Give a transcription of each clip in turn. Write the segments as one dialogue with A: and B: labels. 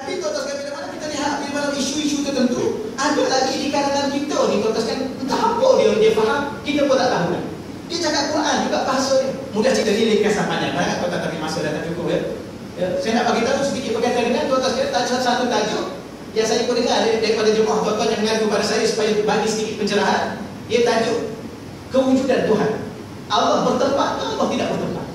A: Tapi tuan-tuan sekalian, bila mana kita lihat bila mana isu-isu tertentu, ada lagi di kalangan kita ni tuan-tuan sekalian, entah apa dia faham, kita pun tak tahu kan. Dia cakap Quran juga bahasa dia. Mudah cerita ni ringkasan panjang, banyak tuan-tuan, tapi masa dah tak cukup ya. Saya nak bagi tahu sedikit berkaitan dengan tuan-tuan sekalian, satu tajuk yang saya pun dengar daripada jemaah tuan-tuan yang mengadu kepada saya supaya bagi sedikit pencerahan. Dia tajuk kewujudan Tuhan. Allah bertempat ke Allah tidak bertempat?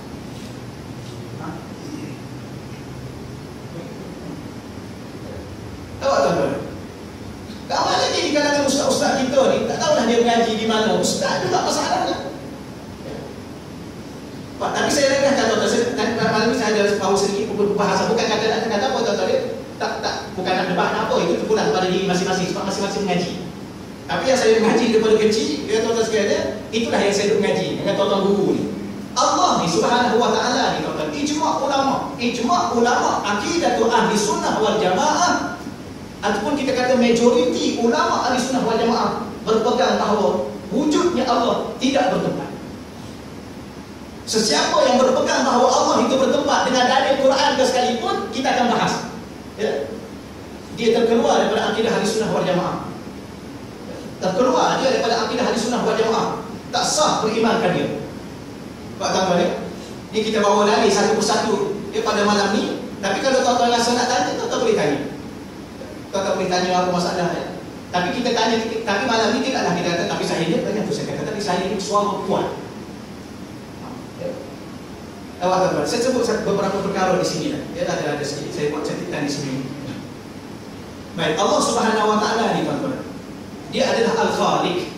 A: Tahu tak tuan-tuan? Ramai lagi di kalangan ustaz-ustaz kita ni, tak tahulah dia mengaji di mana. Ustaz juga masalahnya. Pak, tapi saya renggahkan tuan-tuan, malam ni saya ada bahawa sedikit bahasa, bukan kata apa tuan-tuan, tak, bukan nak debat apa, itu terpulang kepada diri masing-masing, sebab masing-masing mengaji. Tapi yang saya mengaji daripada kecil, ya tuan-tuan sekalian, itulah yang saya mengaji dengan tuan-tuan guru ni. Allah ni subhanahu wa ta'ala ni tuan-tuan, ijma' ulama akidatul ahli sunnah wal jamaah, ataupun kita kata majoriti ulama ahli sunnah wal jamaah berpegang bahawa wujudnya Allah tidak bertempat. Sesiapa yang berpegang bahawa Allah itu bertempat dengan dalil Quran ke sekalipun, kita akan bahas. Ya? Dia terkeluar daripada akidah ahli sunnah wal jamaah. Terkeluar dia daripada akidah ahli sunnah wal jamaah. Tak sah berimankan dia. Pak tuan-tuan ya? Ni kita bawa dalil satu persatu ya, pada malam ni. Tapi kalau tuan-tuan rasa nak tanya, tuan-tuan boleh tanya. Tuan-tuan boleh tanya apa masalah ya? Tapi kita tanya, tapi malam ni tidaklah kita kata, tapi saya ni banyak tu saya kata, tapi saya ni suara kuat. Tuan-tuan, saya sebut beberapa perkara di sini lah. Ya, ada sedikit saya buat catatan di sini. Baik, Allah Subhanahu wa taala ni tuan-tuan, dia adalah Al-Khaliq.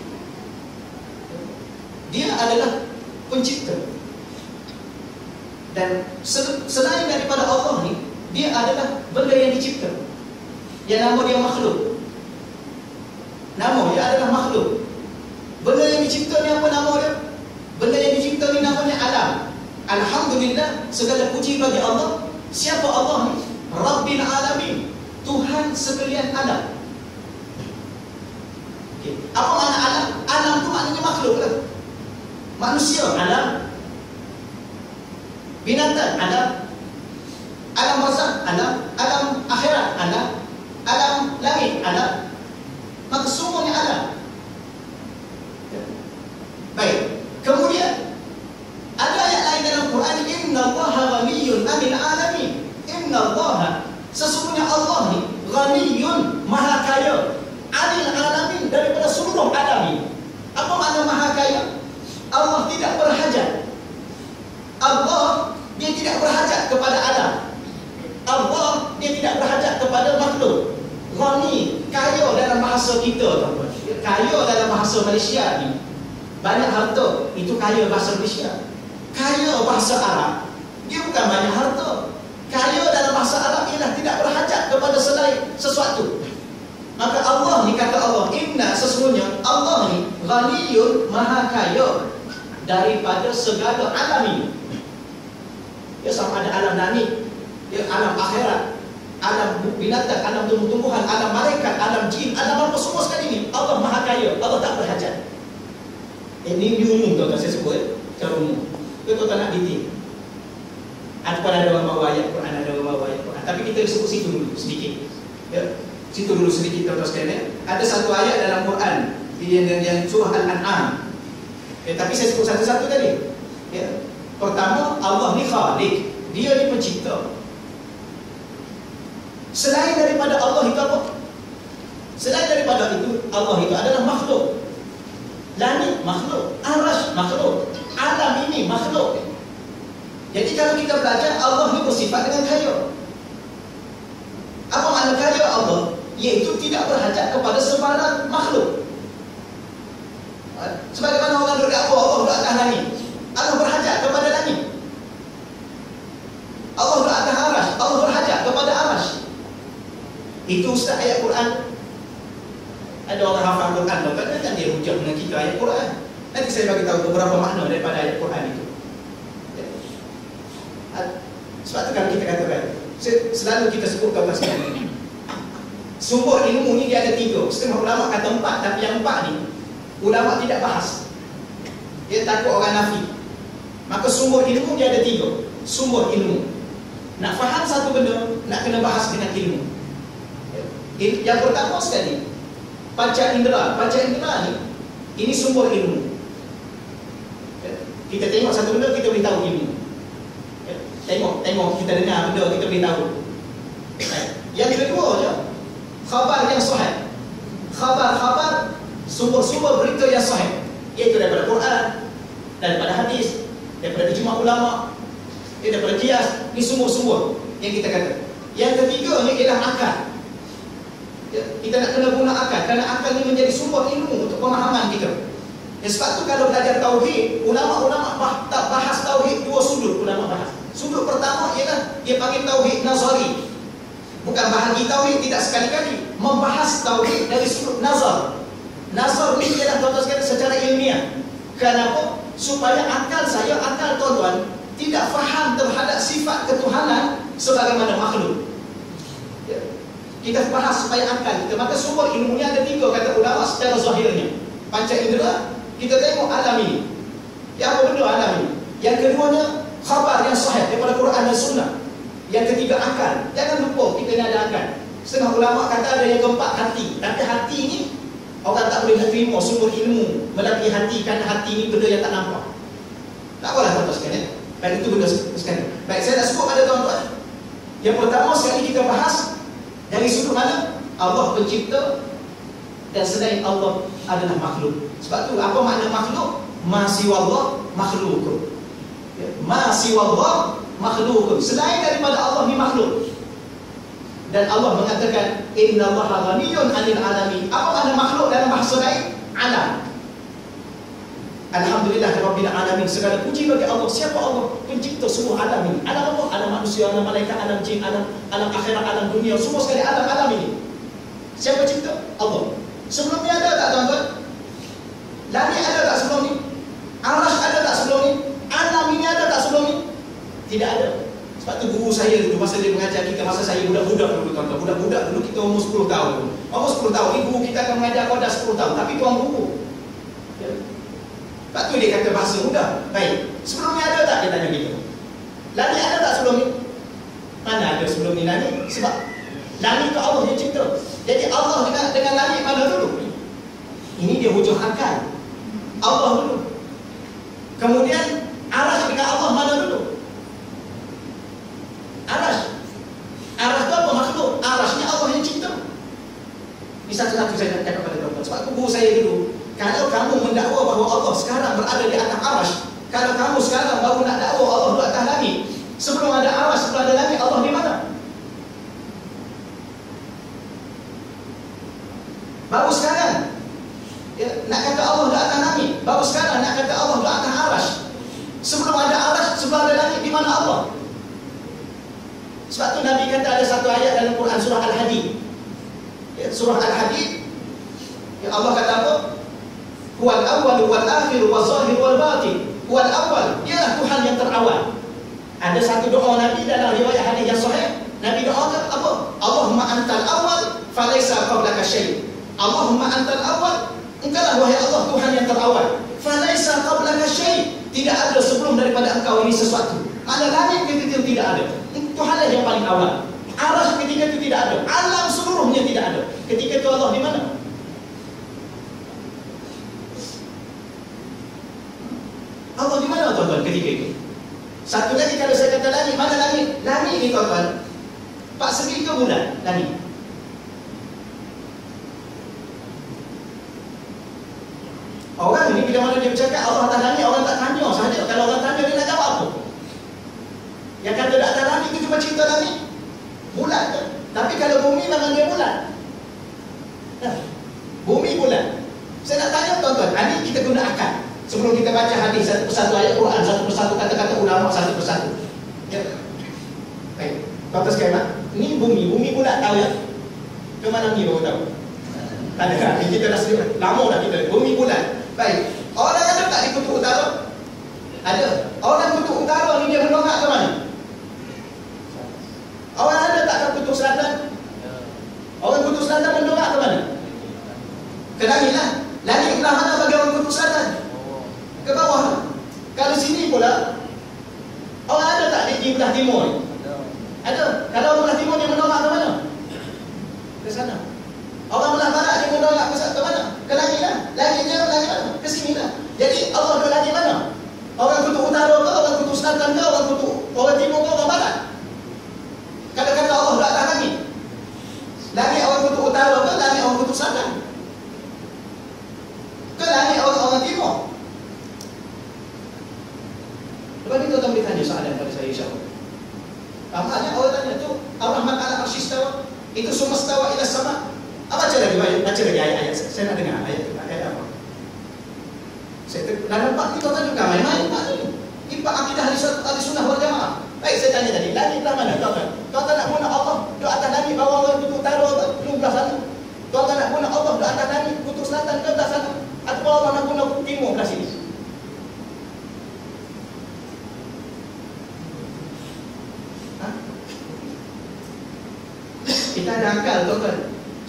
A: Dia adalah pencipta. Dan selain daripada Allah ni, dia adalah benda yang dicipta. Yang nama dia makhluk. Nama dia adalah makhluk. Benda yang dicipta ni apa nama dia? Benda yang dicipta ni namanya alam. Alhamdulillah, segala puji bagi Allah. Siapa Allah ni? Rabbil Alamin, Tuhan sekalian alam. Okay. Apa makna alam? Alam tu maknanya makhluk lah. Manusia alam, binatang alam, alam barzakh alam, alam akhirat alam, alam langit alam. Maka semuanya alam. Baik. Kemudian ada ayat lain dalam Quran, innallaha ghaniyyun 'anil 'alamin. Innallaha, sesungguhnya Allah ni ghaniyyun, maha kaya, 'anil 'alamin, daripada seluruh alam ini. Apa makna maha kaya? Allah tidak berhajat. Allah dia tidak berhajat kepada alam. Allah dia tidak berhajat kepada makhluk. Ghani, kaya dalam bahasa kita tuan-tuan. Kaya dalam bahasa Malaysia ni, banyak harta, itu kaya bahasa Malaysia. Kaya bahasa Arab, dia bukan banyak harta. Kaya dalam bahasa Arab ialah tidak berhajat kepada selain sesuatu. Maka Allah ni, kata Allah, inna, sesungguhnya Allah ni ghaniyun, maha kaya daripada segala alam ini. Ya, sama ada alam langit, ya, alam akhirat, alam binatang, alam tumbuh-tumbuhan, alam malaikat, alam jin, alam apa semua sekali ni, Allah maha kaya, Allah tak berhajat. Ini di umum tuan-tuan, saya sebut secara umum. Itu tuan nak detail. Ataupun ada orang bawa ayat Quran, ada orang bawa ayat Quran. Tapi kita sebut situ dulu sedikit. Ya, situ dulu sedikit tuan-tuan sekalian. Ada satu ayat dalam Quran yang surah Al-An'am. Ya, tapi saya sebut satu-satu tadi. Ya. Pertama, Allah ni Khaliq, dia ni pencipta. Selain daripada Allah itu apa? Selain daripada itu, Allah itu adalah makhluk. Langit makhluk, arasy makhluk, alam ini makhluk. Jadi kalau kita belajar, Allah ni bersifat dengan kaya. Apa makna kaya Allah? Iaitu tidak berhajat kepada sebarang makhluk. Sebagaimana orang duduk apa? Allah duduk atas langit. Allah berhajat kepada langit. Allah duduk atas arasy. Allah berhajat kepada arasy. Itu ustaz ayat Quran. Ada orang hafal Quran, kan dia hujah dengan kita ayat Quran. Nanti saya bagi tahu beberapa makna daripada ayat Quran itu. Sebab itu kan kita katakan, selalu kita sebut kawan sekalian, sumber ilmu ni dia ada 3. Setengah ulama kata 4, tapi yang 4 ni ulama tidak bahas. Dia takut orang nafi. Maka sumber ilmu dia ada 3. Sumber ilmu, nak faham satu benda, nak kena bahas dengan ilmu. Yang pertama sekali, panca indera. Panca indera ni, ini sumber ilmu. Kita tengok satu benda, kita boleh tahu ilmu. Tengok kita dengar benda, kita boleh tahu. Yang kedua je, khabar yang sahih. Khabar sumber-sumber berita yang sahih, iaitu daripada Quran, daripada hadis, daripada ijma' ulama, daripada qiyas. Ini sumber-sumber yang kita kata. Yang ketiganya ialah akal. Kita nak kena guna akal, kerana akal ini menjadi sumber ilmu untuk pemahaman kita. Sebab tu kalau belajar tauhid, ulama-ulama bahas tauhid dua sudut. Ulama bahas sudut pertama ialah dia panggil tauhid nazari, bukan bahagi tauhid, tidak sekali-kali membahas tauhid dari sudut nazar. Nazar ni ialah tuan-tuan sekalian secara ilmiah. Kenapa? Supaya akal tuan-tuan tidak faham terhadap sifat ketuhanan sebagaimana makhluk. Kita bahas supaya akal kita. Maka sumber ilmunya ada tiga, kata ulama secara zahirnya. Panca indera, kita tengok alam ini. Apa benda alam ini? Yang keduanya, khabar yang sahih daripada Quran dan Sunnah. Yang ketiga, akal. Jangan lupa kita ni ada akal. Setengah ulama kata ada yang keempat, hati. Tapi hati ini orang tak boleh nak terima sumber ilmu melalui hati, kerana hati ini benda yang tak nampak. Tak apalah tuan-tuan sekalian. Baik, itu benda sekalian. Baik, saya nak sebut pada tuan-tuan. Yang pertama sekali kita bahas dari sudut mana? Allah pencipta, dan selain Allah adalah makhluk. Sebab tu apa makna makhluk? Ma siwallah makhluk. Ma siwallah makhluk. Selain daripada Allah ni makhluk. Dan Allah mengatakan innallaha ghaniyyun 'anil 'alamin. Apa makna makhluk dalam bahasa lain? Alam. Alhamdulillahirabbil alamin. Segala puji bagi Allah. Siapa Allah? Pencipta semua alam ini. Alam apa? Alam manusia, alam malaikat, alam jin, alam akhirat, alam dunia. Semua sekali alam ini. Siapa cipta? Allah. Sebelum ni ada tak tuan-tuan? Langit ada tak sebelum ni? Arasy ada tak sebelum ni? Alam ini ada tak sebelum ni? Tidak ada. Sebab tu guru saya dulu, masa dia mengajar kita, masa saya budak-budak dulu tuan-tuan. Budak-budak dulu kita umur 10 tahun. Umur 10 tahun ni guru kita akan mengajar kau dah 10 tahun. Tapi tuan guru. Sebab tu dia kata bahasa mudah. Baik, sebelum ni ada tak? Dia tanya kita. Langit ada tak sebelum ni? Mana ada sebelum ni langit? Sebab langit tu Allah yang cipta. Jadi Allah dengan langit mana dulu? Ini dia hujung akal. Allah dulu. Kemudian arasy dengan Allah mana dulu? Arasy. Arasy tu apa? Makhluk. Arasy ni Allah yang cipta. Ini satu-satu saya nak cakap pada tuan-tuan. Sebab tu guru saya dulu, kalau kamu mendakwa bahawa Allah sekarang berada di atas arasy, kalau kamu sekarang baru nak dakwa Allah di atas langit, sebelum ada arasy, sebelum ada langit, Allah di mana? Baru sekarang nak kata Allah di atas langit, baru sekarang nak kata Allah di atas arasy. Sebelum ada arasy, sebelum ada langit, di mana Allah? Sebab tu Nabi kata ada satu ayat dalam Quran, surah Al-Hadid. Surah Al-Hadid, Allah kata apa? Huwal awwal wal akhir wal zahir wal batin. Huwal awwal, dialah Tuhan yang terawal. Ada satu doa Nabi dalam riwayat hadis yang sahih. Nabi doakan apa? Allahumma antal awwal falaysa qablaka syai'. Allahumma antal awwal, engkaulah wahai Allah Tuhan yang terawal. Falaysa qablaka syai', tidak ada sebelum daripada engkau ini sesuatu. Mana langit ketika itu tidak ada. Tuhanlah yang paling awal. Arasy ketika itu tidak ada. Alam seluruhnya tidak ada. Ketika itu Allah di mana? Allah di mana tuan-tuan ketika itu? Satu lagi kalau saya kata langit, mana langit? Langit ni tuan-tuan, pak segi ke bulan? Langit. Orang ni bila mana dia bercakap Allah atas langit, orang tak tanya sahaja. Kalau orang tanya dia nak jawab apa? Yang kata di atas langit itu cuma cerita langit, bulan tu. Tapi kalau bumi memang dia bulan. Bumi bulan. Saya nak tanya tuan-tuan, ini kita guna akal. Sebelum kita baca hadis satu persatu, ayat Quran satu persatu, kata-kata ulama satu persatu. Ya. Baik. Tuan-tuan sekalian, ini bumi bulat tahu ya? Ke mana ni baru tahu? Tak ada. Kita dah sedia. Lama dah kita. Bumi bulat. Baik. Orang ada tak di kutub utara? Ada. Orang kutub utara ni dia mendongak ke mana? Orang ada tak ke kutub selatan? Orang kutub selatan mendongak ke mana? Ke langit lah. Langit belah mana bagi orang kutub selatan? Ke bawah. Kalau sini pula, orang ada tak di belah timur ni? Ada. Kalau orang belah timur dia mendongak ke mana? Ke sana. Langit orang kutub utara ke langit orang kutub selatan? Ke langit orang timur? Lepas ni tuan-tuan boleh tanya soalan pada saya, insyaAllah. Banyak orang tanya tu, Ar-Rahman ala arsy istawa, itu semua istawa ila sama. Baca lagi ayat-ayat. Saya nak dengar ayat apa? Saya nampak ni tuan-tuan juga main-main tak ni. Impak akidah ahli sunnah wal jamaah. Baik, saya tanya tadi, langit belah mana tuan-tuan? Tuan-tuan nak guna Allah di atas langit bawah orang kutub utara ke belah sana? Tuan-tuan nak guna Allah di atas langit kutub selatan ke belah sana? Atau orang nak guna kutub timur belah sini? Kita ada akal tuan-tuan.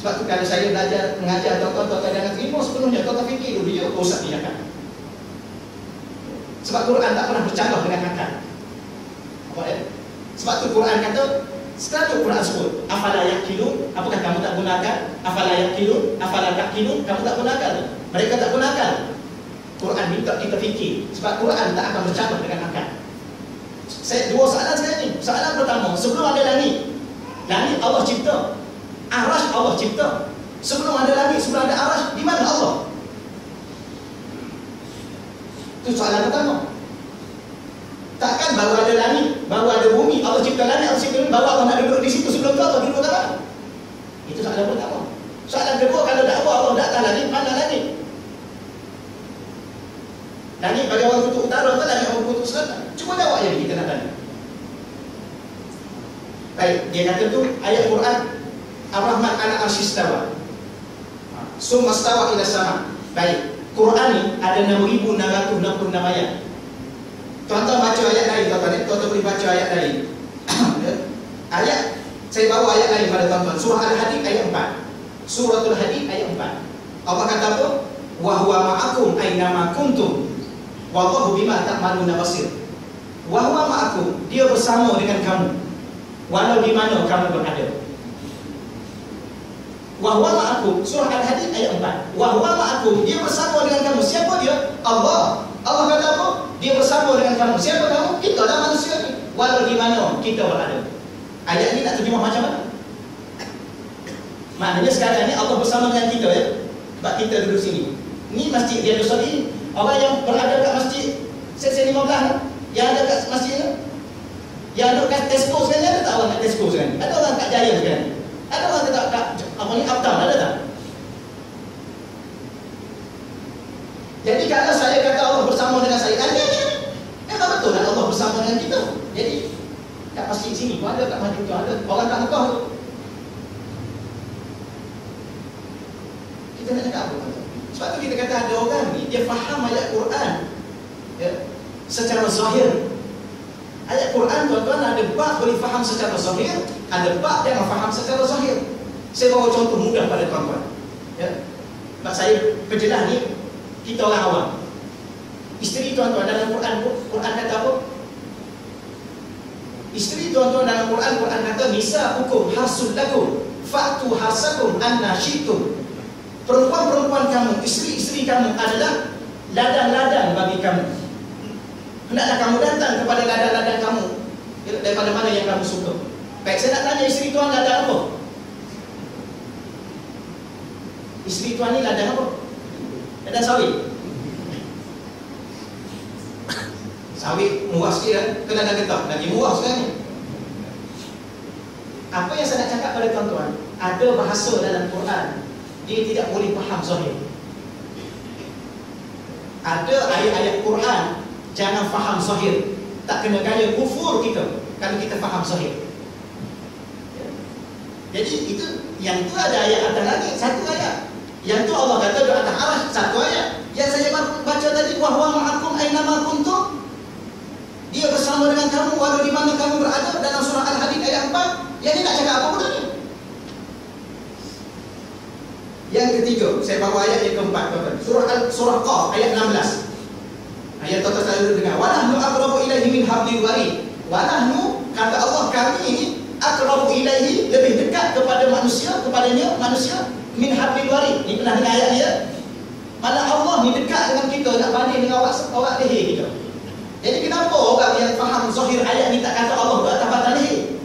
A: Sebab tu kalau saya mengajar tuan-tuan jangan terima sepenuhnya. Tuan-tuan fikir dulu dia Ustaz ni akal. Sebab Quran tak pernah bercanggah dengan akal. Apa ya? Sebab tu Quran kata, selalu Quran sebut afala yaqilun, apakah kamu tak guna akal? Afala yaqilun, afala taqilun, kamu tak guna akal. Mereka tak guna akal. Quran minta kita fikir. Sebab Quran tak akan bercanggah dengan akal. Dua soalan sekarang ni. Soalan pertama, sebelum ada langit Allah cipta. Arash Allah cipta. Sebelum ada langit, sebelum ada arash, di mana Allah? Itu soalan pertama. Takkan baru ada langit, baru ada bumi, Allah cipta langit, Allah cipta bumi, baru Allah nak duduk di situ, sebelum tu Allah duduk kat mana? Itu soalan pertama. Soalan kedua, kalau tak apa Allah datang langit, mana langit? Langit bagi orang kutub utara ke langit orang kutub selatan? Cuba jawab yang kita nak tanya. Baik, dia kata tu ayat Quran Ar-Rahman ala arsy istawa. Summa istawa ila sama. Baik, Quran ni ada 6666 ayat. Tuan-tuan baca ayat lain tuan-tuan boleh baca ayat lain. Ayat saya bawa ayat lain pada tuan-tuan. Surah Al-Hadid ayat 4. Suratul Hadid ayat 4. Allah kata apa? Wa huwa ma'akum aina ma kuntum. Wallahu bima ta'maluna basir. Wa huwa ma'akum, dia bersama dengan kamu walau di mana kamu berada. Wa huwa ma'akum, surah Al-Hadid ayat 4. Wa huwa ma'akum, dia bersama dengan kamu. Siapa dia? Allah. Allah kata apa? Dia bersama dengan kamu. Siapa kamu? Kita lah manusia ni. Walau di mana kita berada. Ayat ni nak terjemah macam mana? Maknanya sekarang ni Allah bersama dengan kita ya. Sebab kita duduk sini. Ni masjid dia duduk sini. Orang yang berada kat masjid Seksi 15 yang ada kat masjid ni, yang ada kat Tesco sekarang ni, ada tak orang kat Tesco sekarang ni? Ada orang kat Giant sekarang ni? Ada orang kat apa ni, Uptown, ada tak? Jadi kalau saya kata Allah bersama dengan saya, tak betul kan Allah bersama dengan kita. Jadi kat masjid sini pun ada, kat masjid tu ada, orang kat Mekah tu. Kita nak cakap apa? Sebab tu kita kata ada orang ni, dia faham ayat Quran ya, secara zahir. Ayat Quran tuan-tuan ada bab boleh faham secara zahir, ada bab jangan faham secara zahir. Saya bawa contoh mudah pada tuan-tuan ya. Sebab saya perjelas ni, kita orang awam. Isteri tuan-tuan dalam Quran kata apa? Isteri tuan-tuan dalam Quran kata nisa'ukum harsul lakum fa'tu harsakum anna syi'tum. Perempuan-perempuan kamu, isteri-isteri kamu adalah ladang-ladang bagi kamu. Hendaklah kamu datang kepada ladang-ladang kamu daripada mana yang kamu suka. Baik, saya nak tanya isteri tuan ladang apa? Isteri tuan ni ladang apa? Ladang sawit. Sawit murah sikit kan? Ke ladang getah? Lagi murah sekarang ni. Apa yang saya nak cakap pada tuan-tuan, ada bahasa dalam Quran dia tidak boleh faham zahir. Ada ayat-ayat Quran jangan faham zahir. Tak kena gaya kufur kita kalau kita faham zahir. Jadi itu, yang tu ada ayat atas lagi, satu ayat. Yang tu Allah kata di atas arasy, satu ayat. Yang saya baca tadi, wa huwa ma'akum aina ma kuntum. Dia bersama dengan kamu walau di mana kamu berada, dalam surah Al-Hadid ayat 4. Yang ni nak cakap apa pula ni? Yang ketiga, saya bawa ayat yang keempat tuan-tuan. Surah Qaf ayat 16. Ayat tuan-tuan selalu dengar. Wa nahnu aqrabu ilaihi min hablil warid. Wa nahnu, kata Allah, kami ini aqrabu ilaihi, lebih dekat kepada manusia, kepadanya manusia, min hablil warid. Ni pernah dengar ayat dia? Mana Allah ni dekat dengan kita, nak banding dengan awak leher kita. Jadi kenapa orang yang faham zahir ayat ni tak kata Allah ke atas batang leher?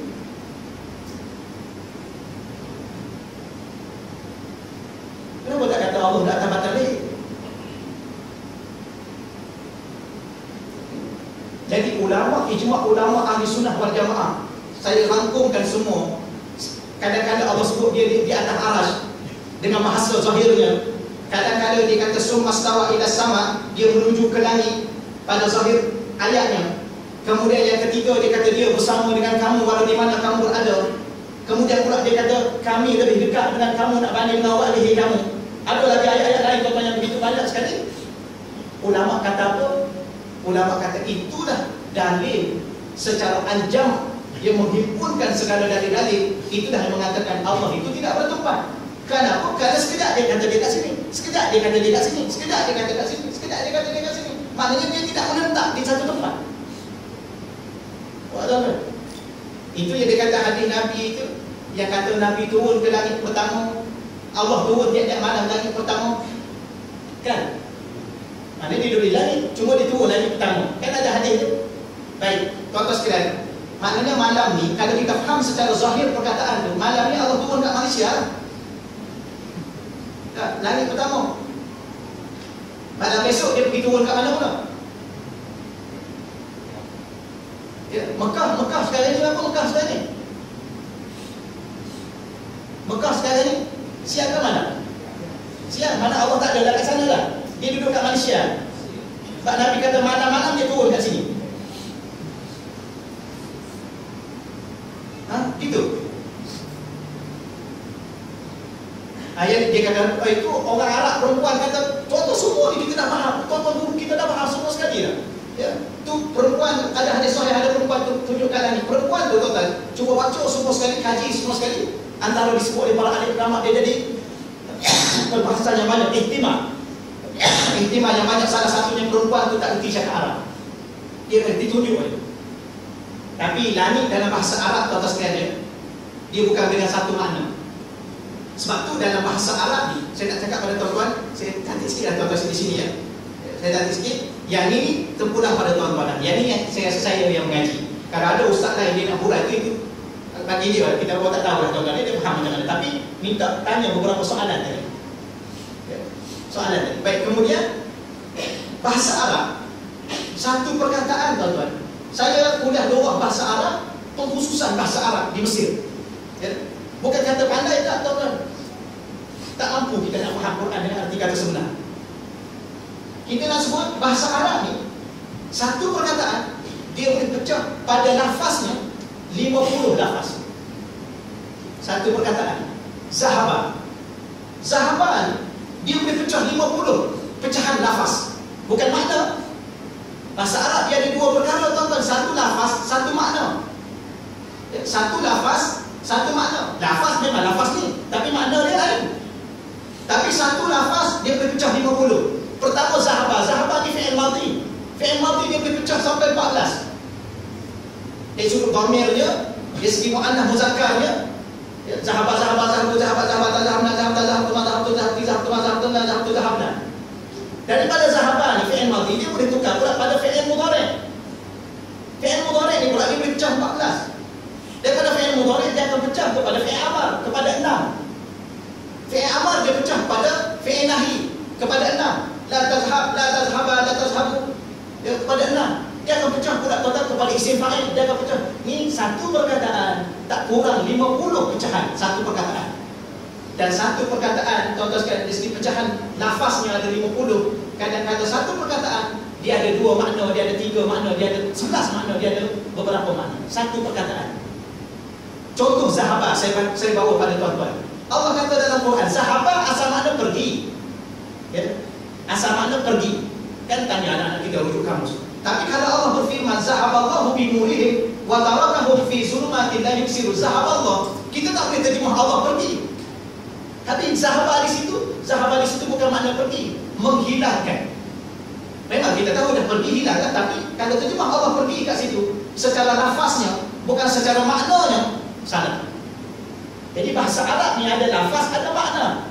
A: Allah dah atas batang leher. Jadi ulama, ijma' ulama ahli sunnah wal jamaah, saya rangkumkan semua. Kadang-kadang Allah sebut dia di atas arash dengan bahasa zahirnya. Kadang-kadang dia kata summa stawa ila sama, dia menuju ke langit pada zahir ayatnya. Kemudian yang ketiga dia kata dia bersama dengan kamu walau di mana kamu berada. Kemudian pula dia kata kami lebih dekat dengan kamu nak banding dengan awak leher kamu. Ada lagi ayat-ayat lain contohnya begitu banyak sekali. Ulama kata apa? Ulama kata itulah dalil secara anjam yang menghimpunkan segala dalil-dalil. Itulah yang mengatakan Allah itu tidak bertempat. Kenapa? Kerana sekejap dia kata dia kat sini, sekejap dia kata dia kat sini, sekejap dia kata kat sini, sekejap dia kata dia kat sini. Maknanya dia tidak menetap di satu tempat. Wah, itu yang dia kata hadis Nabi itu, yang kata Nabi turun ke langit pertama, Allah turun tiap-tiap malam langit pertama, kan? Maknanya dia duduk di langit, cuma dia turun langit pertama. Kan ada hadis tu. Baik, tuan-tuan sekalian, maknanya malam ni kalau kita faham secara zahir perkataan tu, malam ni Allah turun kat Malaysia. Langit pertama. Malam besok dia pergi turun kat mana pula? Ya, Mekah sekarang ni apa Mekah sekarang ni? Mekah sekarang ni siap ke mana? Siap, mana Allah tak ada dah kat sana lah. Dia duduk kat Malaysia. Sebab Nabi kata malam-malam dia turun kat sini. Gitu. Ayat dia kata, itu orang Arab perempuan kata, tuan-tuan semua ni kita dah faham, tuan-tuan guru kita dah faham semua sekali dah. Ya, tu perempuan, ada hadis sahih, ada perempuan tu tunjukkan lagi. Perempuan tu tuan-tuan, cuba baca semua sekali, kaji semua sekali. Antara disebut oleh para ahli ulama, dia jadi perbahasan yang banyak, ihtimam yang banyak. Salah satunya perempuan tu tak erti cakap Arab. Dia ditunjuk oleh. Tapi langit dalam bahasa Arab tuan-tuan sekalian, dia bukan dengan satu makna. Sebab tu dalam bahasa Arab ni, saya nak cakap pada tuan-tuan, saya cantik sikit lah tuan-tuan di sini ya. Saya cantik sikit. Yang ini terpulang pada tuan-tuan. Yang ini saya yang mengaji. Kalau ada ustaz lain dia nak hurai itu bagi dia, kita pun tak tahu lah tuan-tuan. Dia faham macam mana. Tapi minta tanya beberapa soalan tadi. Soalan tadi. Baik, kemudian bahasa Arab. Satu perkataan tuan-tuan. Saya kuliah luar bahasa Arab, pengkhususan bahasa Arab di Mesir. Ya. Bukan kata pandai tak tuan-tuan. Tak mampu kita nak faham Quran dengan arti kata sebenar. Kita nak sebut bahasa Arab ni, satu perkataan dia boleh pecah pada lafaznya 50 lafaz. Satu perkataan Zahaba dia boleh pecah 50 pecahan lafaz. Bukan makna. Bahasa Arab dia ada dua perkara tuan-tuan. Satu lafaz, satu makna. Satu lafaz, satu makna. Lafaz memang lafaz ni, tapi makna dia lain. Tapi satu lafaz dia boleh pecah 50. Pertama Zahaba ni fi'il madhi. Fi'il madhi dia boleh pecah sampai 14. Dari sudut dhamir dia, dari segi muannats muzakkarnya, Zahaba. Daripada Zahaba ni fi'il madhi dia boleh tukar pula pada fi'il mudhari'. Fi'il mudhari' ni pula dia boleh pecah 14. Daripada fi'il mudhari' dia akan pecah kepada fi'il amar, kepada 6. Fi'il amar dia pecah pada fi'il nahi, kepada 6. La tazhabu, dia kepada 6. Dia akan pecah pula total kepada isim fa'il, dia akan pecah. Ni satu perkataan tak kurang 50 pecahan satu perkataan. Dan satu perkataan tuan-tuan sekalian, dari segi pecahan lafaznya ada 50. Kadang-kadang satu perkataan dia ada 2 makna, dia ada 3 makna, dia ada 11 makna, dia ada beberapa makna. Satu perkataan. Contoh Zahaba saya bawa pada tuan-tuan. Allah kata dalam Quran, Zahaba asal makna pergi. Ya? Asal makna pergi. Kan tanya anak-anak kita rujuk kamus. Tapi kalau Allah berfirman Zahaballahu bi nurihim wa tarakahum fi zulumatin la yubsirun, Zahaballah, kita tak boleh terjemah Allah pergi. Tapi Zahaba di situ bukan makna pergi, menghilangkan. Memang kita tahu dah pergi hilang kan, tapi kalau terjemah Allah pergi kat situ secara lafaznya bukan secara maknanya, salah. Jadi bahasa Arab ni ada lafaz, ada makna.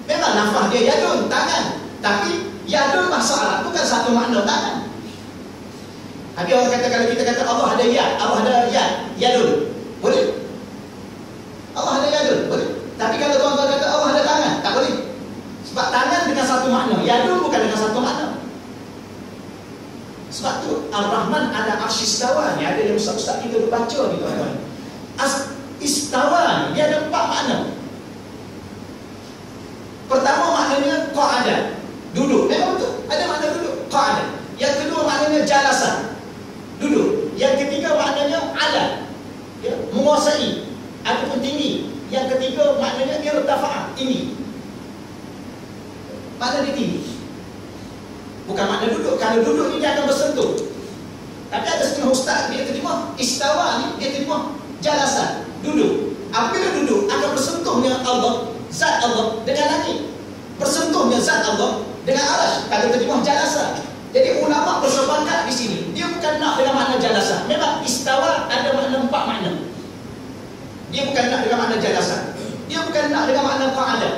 A: Memang lafaz dia yadun, tangan. Tapi yadun bahasa Arab bukan satu makna tangan. Tapi orang kata, kalau kita kata Allah ada yad, Allah ada yadun, boleh? Allah ada yadun, boleh? Tapi kalau tuan-tuan kata Allah ada tangan, tak boleh. Sebab tangan dengan satu makna, yadun bukan dengan satu makna. Sebab tu Ar-Rahman ada Arsyistawa ni, ada yang ustaz-ustaz kita baca ni tuan-tuan. Istawa ni dia ada 4 makna. Pertama maknanya qa'ada, duduk. Memang betul, ada makna duduk, qa'ada. Yang kedua maknanya jalasa, duduk. Yang ketiga maknanya ala, ya, menguasai ataupun tinggi. Yang ketiga maknanya irtafa'a, tinggi. Makna dia tinggi. Bukan makna duduk. Kalau duduk ni dia akan bersentuh. Tapi ada setengah ustaz dia terjemah istawa ni, dia terjemah jalasa, duduk. Apabila duduk akan bersentuhnya Allah, zat Allah dengan langit. Bersentuhnya zat Allah dengan arasy. Kalau terjemah jalasa. Jadi ulama bersepakat di sini. Dia bukan nak dengan makna jalasa. Memang istawa ada makna 4 makna. Dia bukan nak dengan makna jalasa. Dia bukan nak dengan makna qa'ada.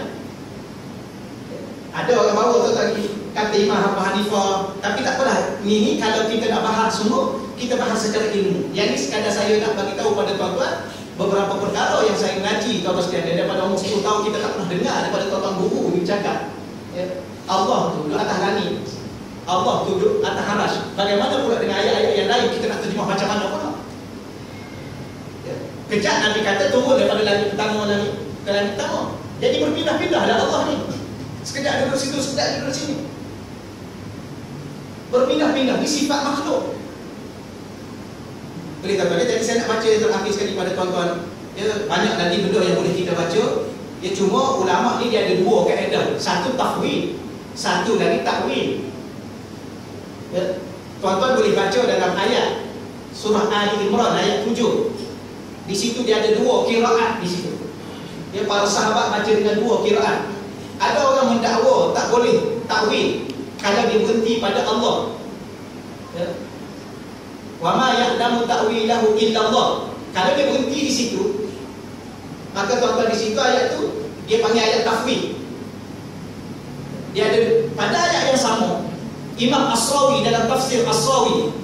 A: Ada orang bawa tu tadi kata Imam Abu Hanifah, tapi tak apalah. Ni kalau kita nak bahas semua, kita bahas secara ilmu. Yang ni sekadar saya nak bagi tahu pada tuan-tuan beberapa perkara yang saya ngaji tuan-tuan sekalian. Daripada umur 10 tahun kita tak pernah dengar daripada tuan-tuan guru ni cakap, ya, Allah tu duduk atas langit, Allah tu duduk atas arasy. Bagaimana pula dengan ayat-ayat yang lain, kita nak terjemah macam mana pula? Ya. Kejap Nabi kata turun daripada langit pertama ke langit pertama. Jadi berpindah-pindah lah Allah ni. Sekejap duduk situ, sekejap duduk sini. Berpindah-pindah, ni sifat makhluk. Boleh tak? Jadi saya nak baca yang terakhir sekali pada tuan-tuan. Ya, banyak lagi benda yang boleh kita baca. Ya, cuma ulama ni dia ada 2 kaedah. Satu tafwid, satu lagi takwil. Ya, tuan-tuan boleh baca dalam ayat surah Ali Imran ayat 7. Di situ dia ada 2 qiraat di situ. Ya, para sahabat baca dengan 2 qiraat. Ada orang mendakwa tak boleh takwil kalau dia berhenti pada Allah. Ya. Wa ma ya'lamu ta'wilahu illa Allah. Kalau dia berhenti di situ, maka tuan-tuan di situ ayat tu dia panggil ayat tafwid. Dia ada pada ayat yang sama. Imam As-Sawi dalam tafsir As-Sawi,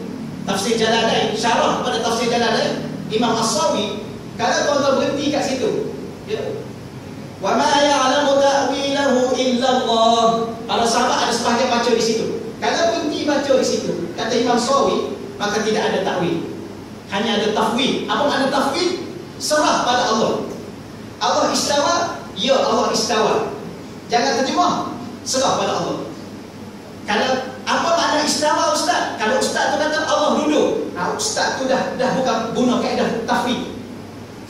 A: tafsir Jalalain, syarah pada tafsir Jalalain, Imam As-Sawi, kalau tuan-tuan berhenti kat situ, ya, wa ma ya'lamu ta'wilahu illa Allah. Para sahabat ada sebahagian baca di situ. Kalau berhenti baca di situ, kata Imam Sawi, maka tidak ada takwil. Hanya ada tafwid. Apa makna tafwid? Serah pada Allah. Allah istawa, ya Allah istawa. Jangan terjemah serah pada Allah. Kalau apa makna istawa ustaz? Kalau ustaz tu kata Allah duduk, ustaz tu dah bukan guna kaedah tafwid.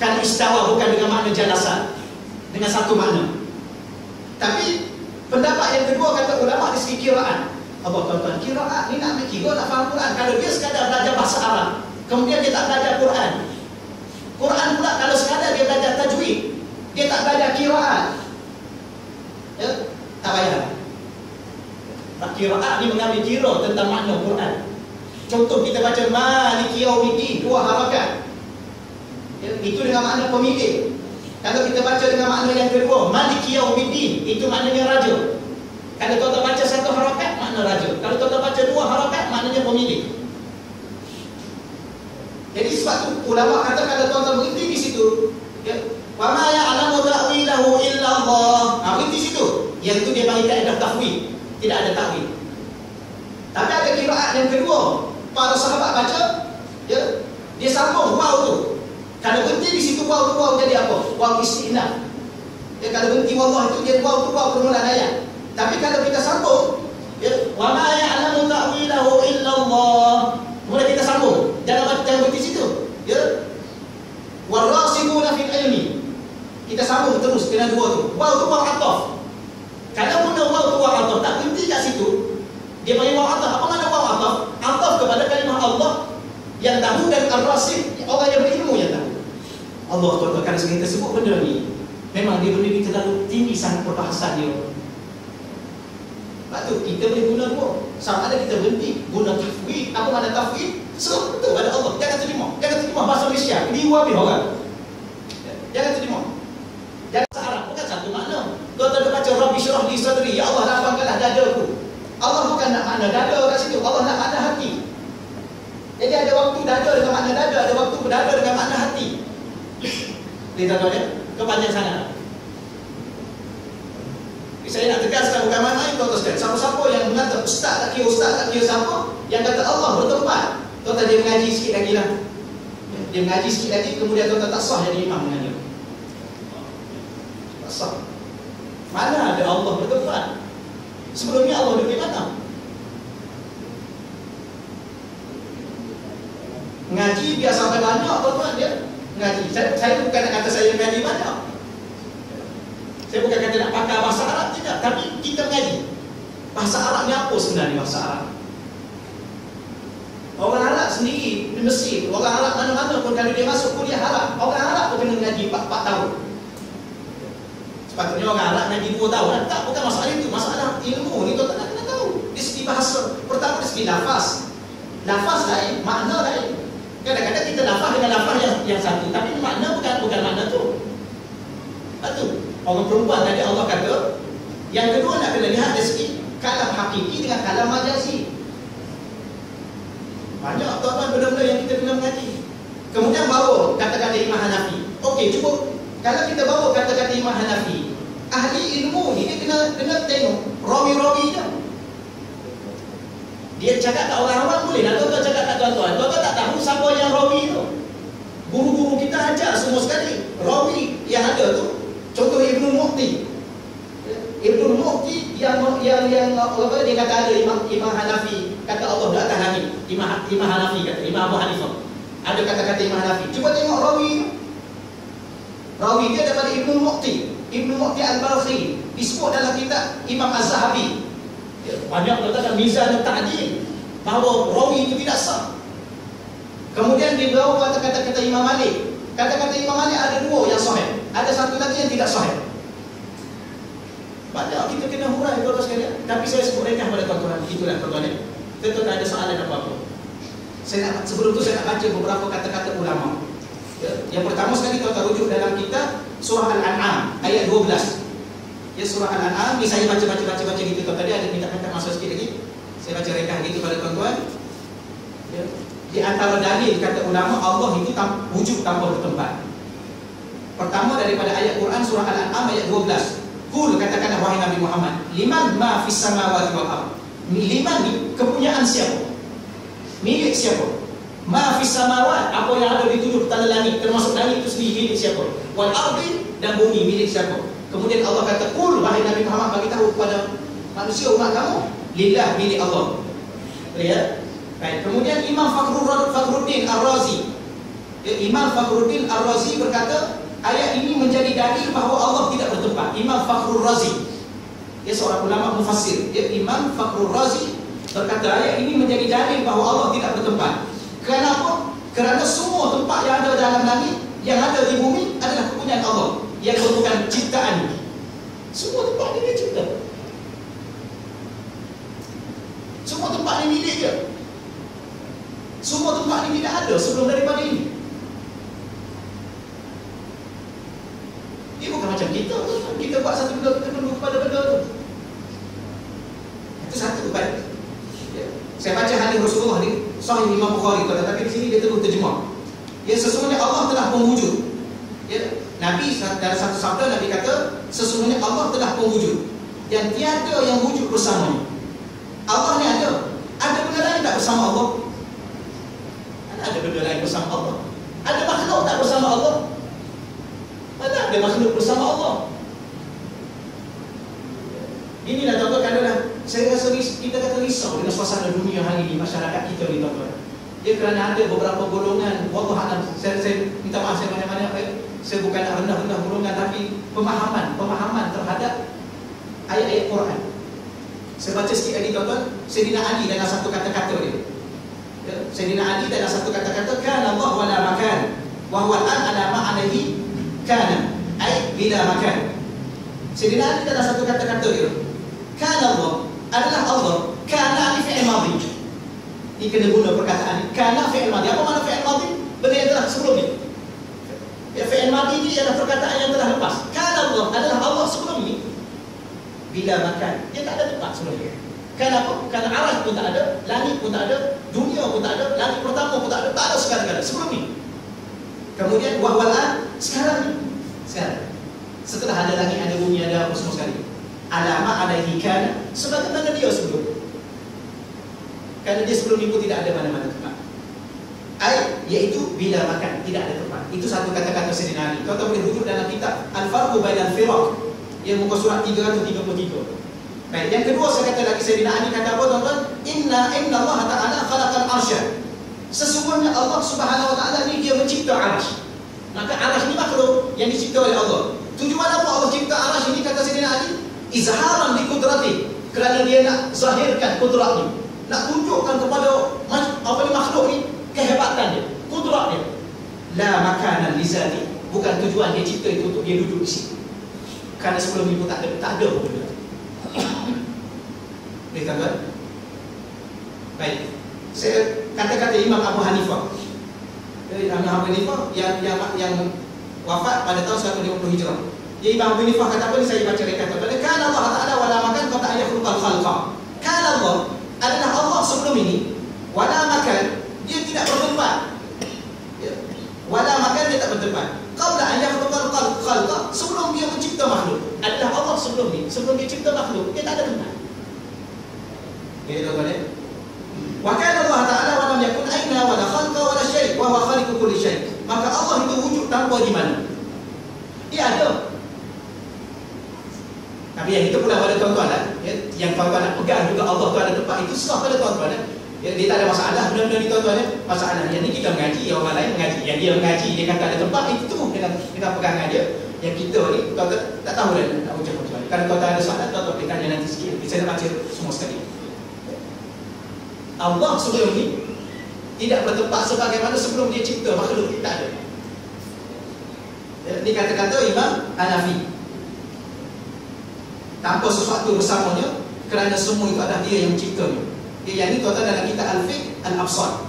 A: Kalau istawa bukan dengan makna jalasa, dengan satu makna. Tapi pendapat yang kedua kata ulama di segi qiraat. Apa tuan-tuan, qiraat ni nak ambil kira, nak faham Quran. Kalau dia sekadar belajar bahasa Arab, kemudian dia tak belajar Quran. Quran pula kalau sekadar dia belajar tajwid, dia tak belajar qiraat, ya, tak payah. Qiraat ni mengambil kira tentang makna Quran. Contoh kita baca Maliki Yaumiddin, 2 harakat, ya, itu dengan makna pemilik. Kalau kita baca dengan makna yang kedua, Maliki Yaumiddin, itu maknanya raja. Kalau tuan-tuan baca 1 harakat, makna raja. Kalau tuan-tuan baca 2 harakat, maknanya pemilik. Jadi sebab tu ulama kata kalau tuan-tuan berhenti di situ, ya, wa ma ya'lamu ta'wilahu illa Allah. Berhenti situ. Yang tu dia panggil kaedah tafwid. Tidak ada takwil. Tapi ada qiraat yang kedua. Para sahabat baca, ya, dia sambung waw tu. Kalau berhenti di situ waw tu, waw jadi apa? Waw istinaf. Ya, kalau berhenti wallah itu jadi waw tu, waw permulaan ayat. Tapi kalau kita sambung, ya, wa ma ya'lamu ta'wilahu illa Allah. Kemudian kita sambung. Jangan berhenti situ. Ya. Warasikuna fil ilmi. Kita sambung terus dengan 2 tu. Waw tu waw ataf. Kalau guna waw tu waw ataf, tak berhenti kat situ. Dia panggil waw ataf. Apa makna waw ataf? Ataf kepada kalimah Allah yang tahu dan ar-rasik, orang yang berilmu yang tahu. Allah tuan-tuan, kalau kita sebut benda ni, memang dia benda ni terlalu tinggi sangat perbahasan dia. Sebab tu kita boleh guna 2. Sama ada kita berhenti guna tafwid. Apa makna tafwid? Serah betul pada Allah. Jangan terjemah bahasa Malaysia. Ini habis orang. Jangan terjemah. Jangan bahasa Arab. Bukan satu makna. Tuan-tuan dah baca Rabbi syrah li sadri, ya Allah lapangkanlah dadaku. Allah bukan nak makna dada kat situ. Allah nak makna hati. Jadi ada waktu dada dengan makna dada, ada waktu dada dengan makna hati. Lihat tuan-tuan ya. Kepanjang sangat. Saya nak tegaskan bukan main-main tuan-tuan sekalian. Siapa-siapa yang mengata ustaz tak kira siapa, yang kata Allah bertempat, tuan-tuan dia mengaji sikit lagi lah. Dia mengaji sikit lagi, kemudian tuan-tuan tak sah jadi imam dengan dia. Tak sah. Mana ada Allah bertempat? Sebelumnya Allah duduk di mana? Mengaji biar sampai banyak tuan-tuan dia mengaji. Saya bukan nak kata saya mengaji banyak. Saya bukan kata nak pakar bahasa Arab, tidak. Tapi kita mengaji. Bahasa Arab ni apa sebenarnya bahasa Arab? Orang Arab sendiri di Mesir, orang Arab mana-mana pun kalau dia masuk kuliah Arab, orang Arab pun kena mengaji 4 tahun. Sepatutnya orang Arab mengaji 2 tahun. Tak, bukan masalah itu. Masalah ilmu ni tuan-tuan nak kena tahu. Dari segi bahasa, pertama dari segi lafaz. Lafaz lain, makna lain. Kadang-kadang kita lafaz dengan lafaz yang satu, tapi makna bukan makna tu. Betul. Orang perempuan tadi Allah kata. Yang kedua nak kena lihat dari segi kalam hakiki dengan kalam majazi. Banyak tuan-tuan benda-benda yang kita kena mengaji. Kemudian bawa kata-kata Imam Hanafi. Okey, cuba kalau kita bawa kata-kata Imam Hanafi, ahli ilmu ni dia kena tengok rawi-rawi dia. Dia cakap kat orang-orang boleh, nak tuan-tuan cakap kat tuan-tuan. Tuan-tuan tak tahu siapa yang rawi tu. Guru-guru kita ajar semua sekali. Rawi yang ada tu, contoh Ibnu Mu'ti. Ibnu Mu'ti yang dia kata ada Imam Hanafi kata Allah di atas langit. Imam Hanafi kata, Imam Abu Hanifah. Ada kata-kata Imam Hanafi. Cuba tengok rawi. Rawi dia daripada Ibnu Mu'ti. Ibnu Mu'ti Al-Balkhi disebut dalam kitab Imam Az-Zahabi. Banyak kata mizan ta'dil bahawa rawi itu tidak sah. Kemudian dia bawa kata-kata Imam Malik. Kata-kata Imam Malik ada 2 yang sahih. Ada satu lagi yang tidak sahih. Banyak kita kena hurai tuan-tuan sekalian. Tapi saya sebut rekah pada tuan-tuan. Itulah tuan-tuan. Tentu tak ada soalan apa-apa. Sebelum tu saya nak baca beberapa kata-kata ulama. Yang pertama sekali tuan-tuan rujuk dalam kitab Surah Al-An'am ayat 12. Surah Al-An'am ni saya baca gitu tuan. Tadi ada minta masuk sikit lagi. Saya baca rekah gitu pada tuan-tuan. Di antara dalil kata ulama Allah itu wujud tanpa bertempat. Pertama daripada ayat Quran surah Al-An'am ayat 12. Qul, katakanlah wahai Nabi Muhammad, liman ma fis samawati wal ardh. Liman ni kepunyaan siapa? Milik siapa? Ma fis samawat, apa yang ada di 7 petala langit, termasuk langit itu sendiri milik siapa? Wal ardi, dan bumi milik siapa? Kemudian Allah kata, qul wahai Nabi Muhammad, bagi tahu kepada manusia umat kamu, lillah, milik Allah. Lihat. Baik. Kemudian Imam Fakhruddin Ar-Razi. Imam Fakhruddin Ar-Razi berkata, ayat ini menjadi dalil bahawa Allah tidak bertempat. Imam Fakhrul Razi, dia seorang ulama mufassir. Imam Fakhrul Razi berkata ayat ini menjadi dalil bahawa Allah tidak bertempat. Kenapa? Kerana semua tempat yang ada dalam langit, yang ada di bumi adalah kepunyaan Allah, yang bukan ciptaan. Semua tempat ini dia cipta. Semua tempat ini milik dia. Semua tempat ini tidak ada sebelum daripada ini. Dia bukan macam kita. Kita buat satu benda, kita tunduk kepada benda tu. Itu satu baik. Saya baca hadis Rasulullah ni, Sahih Imam Bukhari, tapi di sini dia terus terjemah. Sesungguhnya Allah telah mewujud. Nabi dalam satu sabda Nabi kata, sesungguhnya Allah telah mewujud dan tiada yang wujud bersamanya. Allah ni ada. Ada benda lain tak bersama Allah? Ada benda lain bersama Allah? Ada makhluk tak bersama Allah? Mana ada makhluk bersama Allah? Inilah tuan-tuan, kadang-kadang saya rasa kita kata risau dengan suasana dunia hari ini, masyarakat kita ni tuan-tuan. Kerana ada beberapa golongan, wallahu a'lam, saya minta maaf saya banyak-banyak, saya bukan nak rendah-rendah golongan, tapi pemahaman terhadap ayat-ayat Quran. Saya baca sikit lagi tuan-tuan. Sayyidina Ali dalam satu kata-kata dia. Sayyidina Ali dalam satu kata-kata, kana Allah wala makan wa huwa al-an ala ma'alihi kana, ay bila makan. Sayyidina Ali dalam satu kata-kata dia, kana Allah adalah Allah, kana ni fi'il madhi. Ini kena guna perkataan ni. Kana fi'il madhi. Apa makna fi'il madhi? Benda yang telah sebelum ni. Fi'il madhi ni adalah perkataan yang telah lepas. Kana Allah adalah Allah sebelum ni, bila makan. Dia tak ada tempat sebelum ni. Kenapa? Kerana arah pun tak ada, langit pun tak ada, dunia pun tak ada, langit pertama pun tak ada segala-gala sebelum ni. Kemudian wahwalan sekarang ni. Sekarang. Setelah ada langit, ada bumi, ada apa semua sekali. alama alaihi kana, sebagaimana dia sebelum. Kerana dia sebelum itu tidak ada mana-mana tempat. Iaitu bila makan tidak ada tempat. Itu satu kata-kata Sayyidina Ali. Tuan-tuan boleh rujuk dalam kitab Al-Farqu Bainal Firaq, yang muka surat 333. Baik, yang kedua saya kata lagi, Sayyidina Ali kata apa tuan-tuan? Inna Allah Ta'ala khalaqal arsya. Sesungguhnya Allah Subhanahu Wa Ta'ala ni dia mencipta arsy. Maka arsy ni makhluk yang dicipta oleh Allah. Tujuan apa Allah cipta arsy ini, kata Sayyidina Ali? Izharan li qudrati, kerana dia nak zahirkan kudratnya, nak tunjukkan kepada makhluk ni kehebatan dia, kudrat dia. La makanan li zati, bukan tujuan dia cipta itu untuk dia duduk di situ. Kerana sebelum itu tak ada benda. Boleh tuan-tuan? Baik. Saya kata-kata Imam Abu Hanifah. Imam Abu Hanifah yang wafat pada tahun 150 Hijrah. Jadi Imam Abu Hanifah kata apa ni, saya baca rekat tuan-tuan. Kana Allah Ta'ala wala makan qata ayakhluqal khalqa. Kana Allah adalah Allah sebelum ini, wala makan, dia tidak bertempat. Wala makan, dia tak bertempat. Qabla an yakhluqal khalqa, sebelum dia mencipta makhluk. Adalah Allah sebelum ni, sebelum dia cipta makhluk, dia tak ada tempat. Ya tuan-tuan. Wa kana Allah Ta'ala wa lam yakun aina wala khalqa wala syai' wa huwa khaliqu kulli syai'. Maka Allah itu wujud tanpa di mana. Dia ada. Tapi yang itu pula pada tuan-tuan lah, ya, yang tuan-tuan nak pegang juga Allah tu ada tempat, itu serah pada tuan-tuan lah. Ya, dia tak ada masalah benda-benda ni tuan-tuan ya. Masalah yang ni kita mengaji, yang orang lain mengaji. Yang dia mengaji, dia kata ada tempat, itu kita pegang aja. Yang kita ni tuan-tuan tak tahu dah nak ucap macam mana. Kalau tuan-tuan ada soalan, tuan-tuan boleh tanya nanti sikit. Saya nak baca semua sekali. Allah sebelum ni tidak bertempat sebagaimana sebelum dia cipta makhluk, tak ada. Ya, ini kata-kata Imam Hanafi. Tanpa sesuatu bersamanya, kerana semua itu adalah dia yang menciptanya. Yang ini tuan-tuan dalam kitab Al-Fiqh Al-Absar.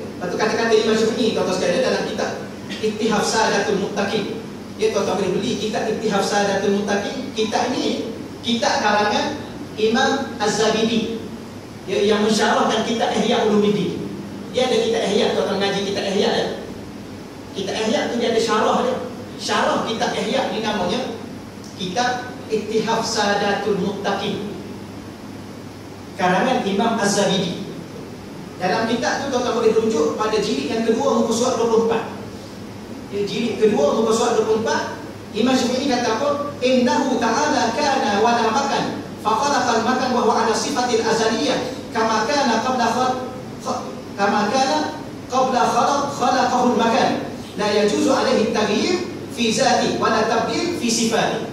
A: Lepas tu kata-kata Imam Syafi'i tuan-tuan sekalian dalam kitab Ittihaf Sadatul Muttaqin. Tuan-tuan boleh beli kitab Ittihaf Sadatul Muttaqin. Kitab ini kitab karangan Imam Az-Zabidi, yang mensyarahkan kitab Ihya Ulumuddin. Dia ada kitab Ihya, tuan-tuan ngaji kitab Ihya ya. Kitab Ihya tu dia ada syarah dia. Syarah kitab Ihya ni namanya kitab Ittihaf Sadatul Muttaqin, karangan Imam Az-Zabidi. Dalam kitab tu tuan-tuan boleh rujuk pada jilid yang kedua muka surat 24. Jilid kedua muka surat 24, Imam Syafi'i kata apa? Innahu ta'ala kana wa la makan, faqalaqal makan wa huwa ala sifatil azaliyah kama kana qabla khalaqahu al-makan. La yajuzu alaihi at-taghyir fi zati wa la tabdil fi sifati.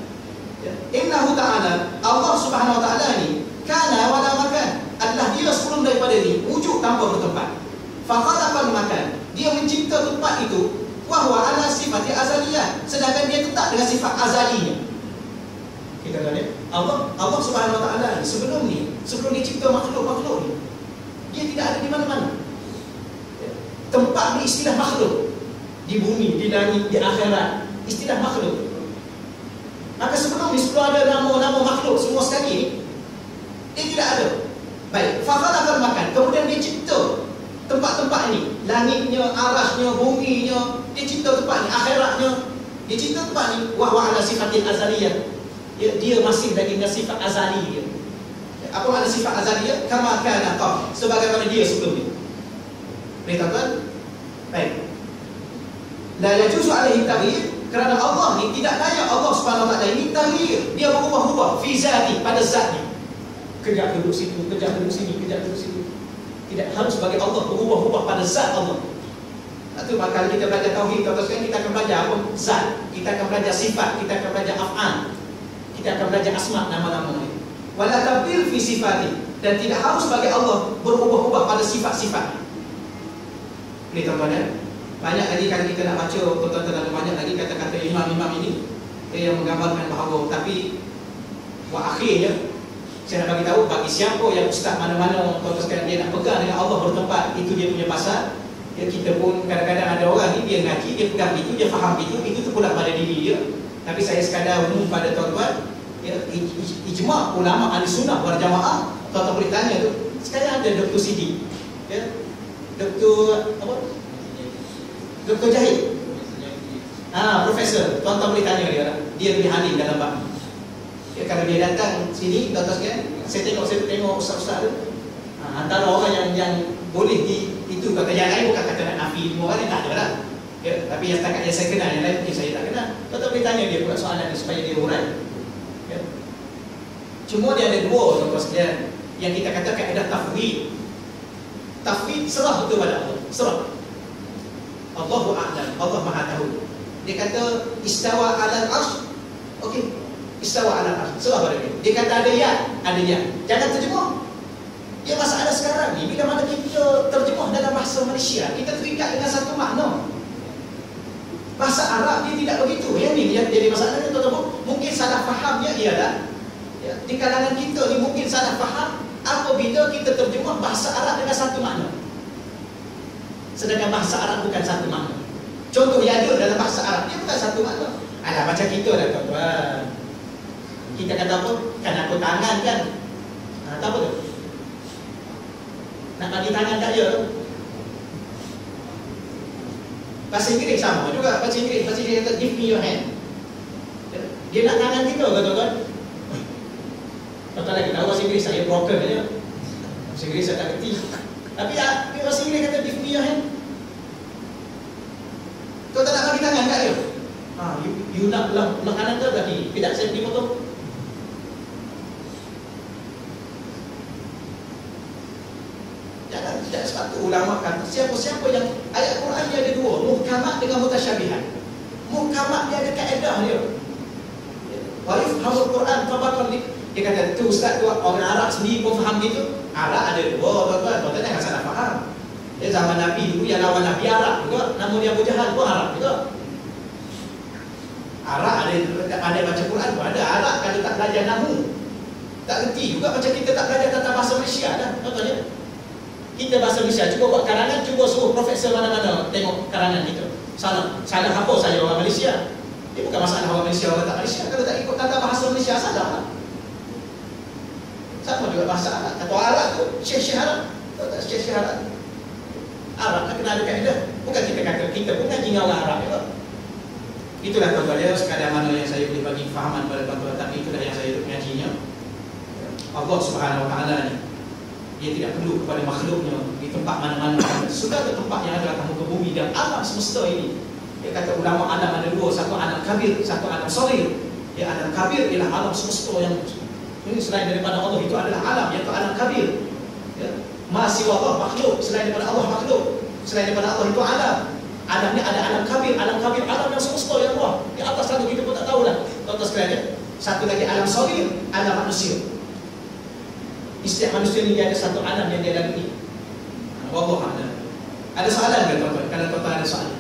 A: Innahu ta'ala, Allah Subhanahu Wa Ta'ala ni, kana wala makan, adalah dia sebelum daripada ni wujud tanpa bertempat. Faqalaqal makan, dia mencipta tempat itu, wa huwa ala sifati azaliyah, sedangkan dia tetap dengan sifat azalinya. Kita lihat Allah Subhanahu Wa Ta'ala ni sebelum dia cipta makhluk-makhluk ni, dia tidak ada di mana-mana. Tempat ni istilah makhluk, di bumi, di langit, di akhirat, istilah makhluk. Maka sebelum ada nama-nama makhluk semua sekali ni, dia tidak ada. Baik, faqalaqal makan, kemudian dia cipta tempat-tempat ini, langitnya, arasnya, buminya, dia cipta tempat ni, akhiratnya, dia cipta tempat ni, wa huwa ala sifatil azaliyah. Dia masih lagi dengan sifat azali dia. Apa makna sifat azaliyah? Kama kana qab, sebagaimana dia sebelum ni. Boleh tuan-tuan? Baik. La yajuzu alaihi taghyir, kerana Allah ni tidak layak Allah Subhanahu Wa Ta'ala ini taghyir, dia berubah-ubah fi zati, pada zatnya. Kejap duduk situ, kejap duduk sini, kejap duduk situ. Tidak harus bagi Allah berubah-ubah pada zat Allah. Itu maka kita belajar tauhid, tuan-tuan, kita akan belajar apa? Zat, kita akan belajar sifat, kita akan belajar af'al, kita akan belajar asma, nama-nama ni. Wala tabdil fi sifati, dan tidak harus bagi Allah berubah-ubah pada sifat-sifat. Ini tuan-tuan ya. Banyak lagi kalau kita nak baca, tuan-tuan, banyak lagi kata-kata imam-imam ini yang menggambarkan bahawa, tapi akhirnya saya nak bagi tahu bagi siapa yang ustaz mana-mana tuan-tuan sekalian dia nak pegang dengan Allah bertempat, itu dia punya pasal. Ya, kita pun kadang-kadang ada orang ni dia ngaji, dia pegang itu, dia faham itu terpulang pada diri dia. Tapi saya sekadar umum pada tuan-tuan, ya, ijma' ulama ahli-sunnah wal jamaah, tuan-tuan boleh tanya tu. Sekarang ada Dr. Sidi, ya, Dr. apa? Dr. Jahid, Profesor, tuan-tuan boleh tanya dia lebih halim dalam bab. Kalau dia datang sini, tuan-tuan sekalian, saya tengok ustaz-ustaz tu, antara orang yang boleh itu kata yang lain bukan kata nak nafi semua orang ni, tak ada lah. Tapi yang setakat yang saya kenal, yang lain mungkin saya tak kenal. Tuan-tuan boleh tanya dia pula soalan ni supaya dia urai. Cuma dia ada dua, tuan-tuan sekalian, yang kita katakan ada tafwid. Tafwid serah betul pada Allah, serah. Allahu a'lam, Allah Maha tahu. Dia kata istawa 'alal 'arsy. Okey, istawa 'alal 'arsy. Serah pada dia. Dia kata ada ya, ada ya. Jangan terjemah. Dia masalah sekarang ni, bila mana kita terjemah dalam bahasa Malaysia, kita terikat dengan satu makna. Bahasa Arab dia tidak begitu. Yang ni yang jadi masalah ni, tuan-tuan. Mungkin salah fahamnya ialah di kalangan kita ni mungkin salah faham apabila kita terjemah bahasa Arab dengan satu makna, sedangkan bahasa Arab bukan satu makna. Contoh yang ada dalam bahasa Arab dia bukan satu makna. Alah, macam kita lah tuan-tuan. Kita kata apa? Kan aku tangan kan. Tak apa tu? Nak bagi tangan tak ya? Bahasa Inggeris sama juga. Bahasa Inggeris kata give me your hand. Dia nak tangan kita ke tuan-tuan? Tuan-tuan lagi tahu bahasa Inggeris, saya broken aja. Bahasa Inggeris saya tak kerti. Tapi bahasa Inggeris kata give me your hand. Tuan-tuan nak bagi tangan tak ya? You nak belah kanan ke belah kiri? Tidak, saya pergi potong. Jangan sebab tu ulama kata siapa-siapa yang ayat Quran dia ada dua, muhkamat dengan mutasyabihat. Muhkamat dia ada kaedah dia. Wa yafhamul Quran tabaqan dia kata tu ustaz tu orang Arab sendiri pun faham gitu. Arab ada dua tuan-tuan, tuan-tuan jangan salah faham. Dia zaman Nabi dulu yang lawan Nabi Arab juga, nama dia Abu Jahal pun Arab juga. Arab ada baca Quran pun ada. Arab kalau tak belajar nahwu, tak reti juga macam kita tak belajar tata bahasa Malaysia dah, tuan-tuan ya. Kita bahasa Malaysia, cuba buat karangan, cuba suruh profesor mana-mana tengok karangan kita. Salah apa saya orang Malaysia? Dia bukan masalah orang Malaysia, orang tak Malaysia. Kalau tak ikut tata bahasa Malaysia, salah lah. Sama juga bahasa Arab. Atau Arab tu, Syekh Arab. Syekh Arab. Arab nak kena ada kaedah. Bukan kita kata, kita pun ngaji dengan orang Arab juga. Itulah tuan-tuan ya, sekadar mana yang saya boleh bagi fahaman pada tuan-tuan. Tapi itulah yang saya mengajinya. Allah Subhanahu Wa Taala ni, dia tidak perlu kepada makhluknya di tempat mana-mana. Sudah ke tempat yang ada atas muka bumi dan alam semesta ini. Dia kata ulama alam ada dua, satu alam kabir, satu alam saghir. Ya, alam kabir ialah alam semesta yang ini selain daripada Allah, itu adalah alam, iaitu alam kabir. Ya. Ma siwa Allah makhluk, selain daripada Allah makhluk. Selain daripada Allah itu alam. Alam ni ada alam kabir, alam yang semesta yang luar. Di atas satu kita pun tak tahulah. Tuan-tuan sekalian, satu lagi alam saghir, alam manusia. Setiap manusia ni dia ada satu alam yang dia lalui. Wallah ada soalan ke tuan-tuan? Kalau tuan-tuan ada soalan,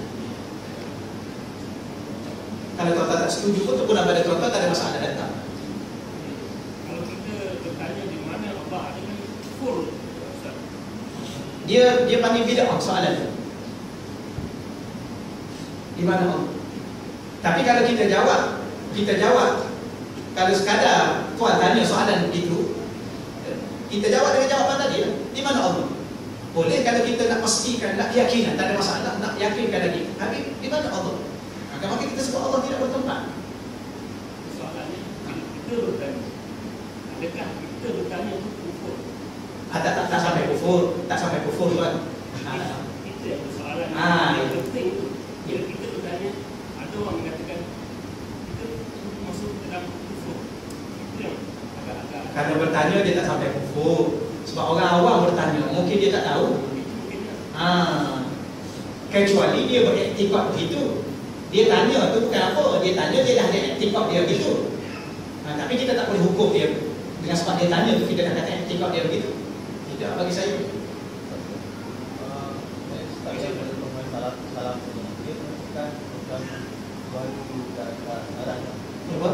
A: kalau tuan-tuan tak setuju pun pun pada tuan-tuan tak ada masalah datang.
B: Kalau kita bertanya di mana Allah ini full,
A: dia panggil bid'ah soalan tu. Di mana Allah? Tapi kalau kita jawab kalau sekadar tuan tanya soalan itu, kita jawab dengan jawapan tadi lah. Di mana Allah? Boleh kalau kita nak pastikan, nak keyakinan, tak ada masalah, nak yakinkan lagi. Tapi di mana Allah? Maka kita sebut Allah tidak bertempat.
B: Soalannya, kita bertanya, adakah kita bertanya itu kufur?
A: Tak sampai kufur, tak sampai kufur tuan.
B: Itu yang persoalan. Yang penting itu. Bila kita bertanya, ada orang mengatakan kita masuk dalam kufur. Itu yang agak-agak.
A: Kalau bertanya dia tak sampai kufur. Sebab orang awam bertanya, mungkin dia tak tahu. Kecuali dia berektikad begitu. Dia tanya tu bukan apa, dia tanya dia dah ada iktikad dia begitu. Tapi kita tak boleh hukum dia dengan sebab dia tanya tu kita dah kata iktikad dia begitu. Tidak bagi saya.
C: Salah dia bukan baru arahnya.
A: Apa?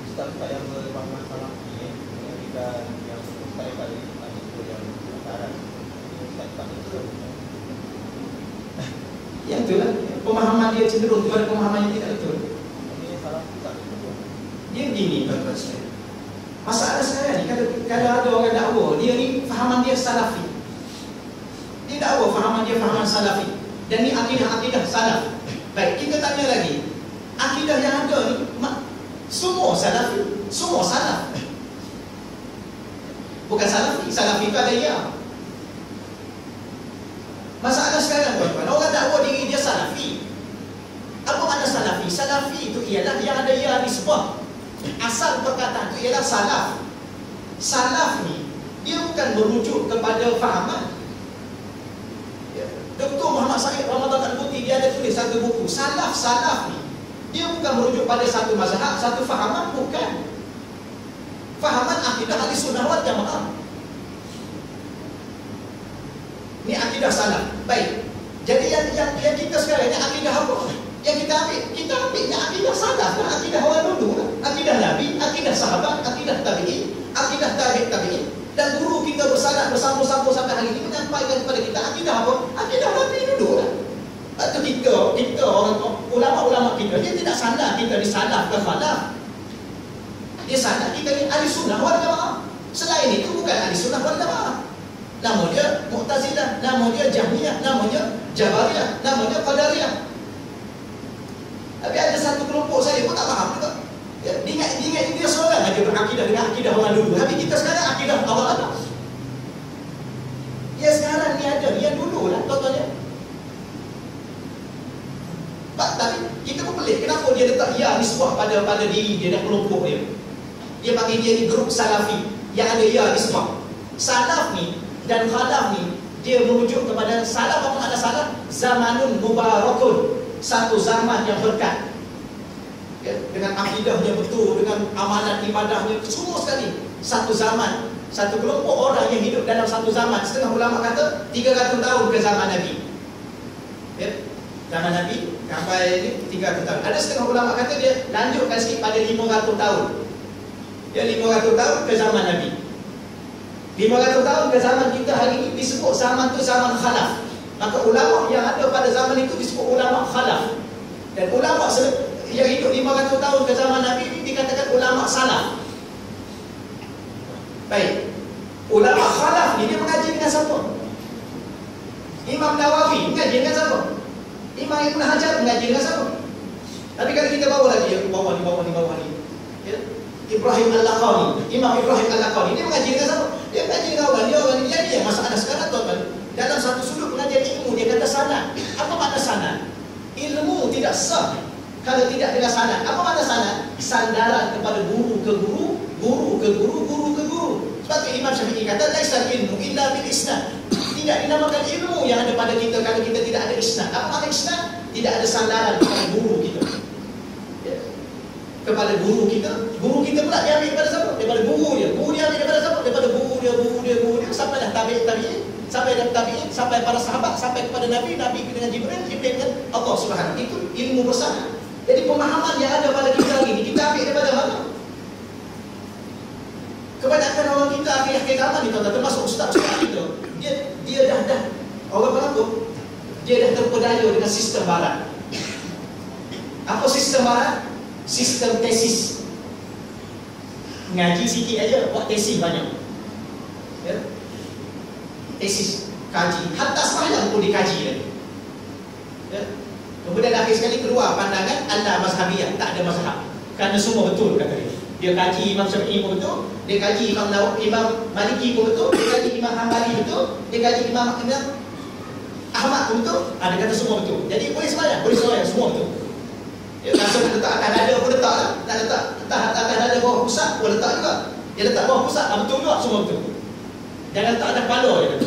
C: Ustaz yang berpemahaman salah ni ketika yang saya kali itu yang arah Ustaz tak betul.
A: Yang itulah pemahaman dia cenderung kepada pemahaman yang tidak betul.
C: Ini salah tak betul.
A: Dia gini tuan-tuan sekalian. Masalah sekarang ni kalau ada orang dakwa, dia ni fahaman dia salafi. Dia dakwa fahaman dia fahaman salafi. Dan ni akidah salaf. Baik, kita tanya lagi. Akidah yang ada ni semua salafi. semua salaf. Bukan salafi. Salafi itu ada ya. Masalah sekarang tuan-tuan, orang dakwa diri dia salafi. Apa makna salafi? Salafi itu ialah yang ada ya nisbah. Asal perkataan itu ialah salaf. Salaf ni dia bukan merujuk kepada fahaman. Dr. Muhammad Said Ramadan Al-Buti dia ada tulis satu buku Salaf ni dia bukan merujuk pada satu mazhab, satu fahaman, bukan. Fahaman akidah ahli sunnah wal jamaah. Ini akidah salaf. Baik. Jadi yang kita sekarang ni akidah apa? Yang kita ambil ni akidah salaf lah, akidah orang dulu lah. Akidah Nabi, akidah sahabat, akidah tabi'in, akidah tabi'in. Dan guru kita bersanad bersambung-sambung sampai hari ini menyampaikan kepada kita akidah apa? Akidah Nabi dulu lah. Atau kita orang ulama-ulama kita dia tidak salah kita ni salaf ke khalaf. Dia salah kita ni ahli sunnah wal jamaah. Selain itu bukan ahli sunnah wal jamaah. Nama dia Mu'tazilah, nama dia Jahmiyah, namanya Jabariyah, namanya Qadariyah. Tapi ada satu kelompok saya pun tak faham juga. Dia ingat dia seorang aja berakidah dengan akidah orang dulu. Tapi kita sekarang akidah awal atas. Dia sekarang ni ada, dia dulu lah contohnya. Tapi kita pun pelik, kenapa dia letak ya nisbah pada diri dia dan kelompok dia. Dia panggil dia ni grup salafi yang ada ya nisbah. Salaf ni dan khalaf ni dia merujuk kepada salaf. Apa makna salaf? Zamanun mubarakun, satu zaman yang berkat. Ya, dengan akidahnya betul, dengan amalan ibadahnya semua sekali. Satu zaman, satu kelompok orang yang hidup dalam satu zaman. Setengah ulama kata 300 tahun ke zaman Nabi. Ya, zaman Nabi sampai ni 300 tahun. Ada setengah ulama kata dia lanjutkan sikit pada 500 tahun. Ya, 500 tahun ke zaman Nabi. 500 tahun ke zaman kita hari ini disebut zaman tu zaman khalaf. Maka ulama yang ada pada zaman itu disebut ulama khalaf. Dan ulama yang hidup 500 tahun ke zaman Nabi ini dikatakan ulama salaf. Baik. Ulama khalaf ni dia mengaji dengan siapa? Imam Nawawi mengaji dengan siapa? Imam Ibn Hajar mengaji dengan siapa? Tapi kalau kita bawa lagi bawah ni. Ya. Ibrahim Al-Laqani, Imam Ibrahim Al-Laqani dia mengaji dengan siapa? Dia mengaji dengan orang ni. Jadi yang masalah sekarang tuan-tuan, dalam satu sudut pengajian ilmu dia kata sanad. Apa makna sanad? Ilmu tidak sah kalau tidak dengan sanad. Apa makna sanad? Sandaran kepada guru ke guru, guru ke guru, guru ke guru. Sebab itu Imam Syafi'i kata laisal ilmu illa bil isnad. Tidak dinamakan ilmu yang ada pada kita kalau kita tidak ada isnad. Apa makna isnad? Tidak ada sandaran kepada guru kita. Kepada guru kita pula dia ambil daripada siapa? Daripada guru dia ambil daripada siapa? Daripada guru dia sampai dah tabi'in, sampai dah tabi'in, sampai para sahabat, sampai kepada Nabi dengan Jibril dengan Allah Subhanahu. Itu ilmu bersama. Jadi pemahaman yang ada pada kita hari ini kita ambil daripada mana? Kebanyakan orang kita akhir-akhir zaman ni tuan-tuan, termasuk ustaz-ustaz kita, dia dah orang berapa? Dia dah terpedaya dengan sistem barat. Apa sistem barat? Sistem tesis. Ngaji sikit aja, buat tesis banyak. Ya. Tesis, kaji. Hatta sembahyang pun dikaji lagi. Ya. Kemudian akhir sekali keluar pandangan Allah mazhabiyah, tak ada mazhab. Kerana semua betul kata dia. Dia kaji Imam Syafi'i pun betul, dia kaji Imam Maliki pun betul, dia kaji Imam Hanbali betul, dia kaji Imam Ahmad pun betul. Dia kata semua betul. Jadi boleh sembahyang, semua betul. Dia rasa nak letak atas dada pun letak lah. Nak letak atas dada bawah pusat pun letak juga. Dia letak bawah pusat, betul juga, semua betul. Jangan letak atas kepala je.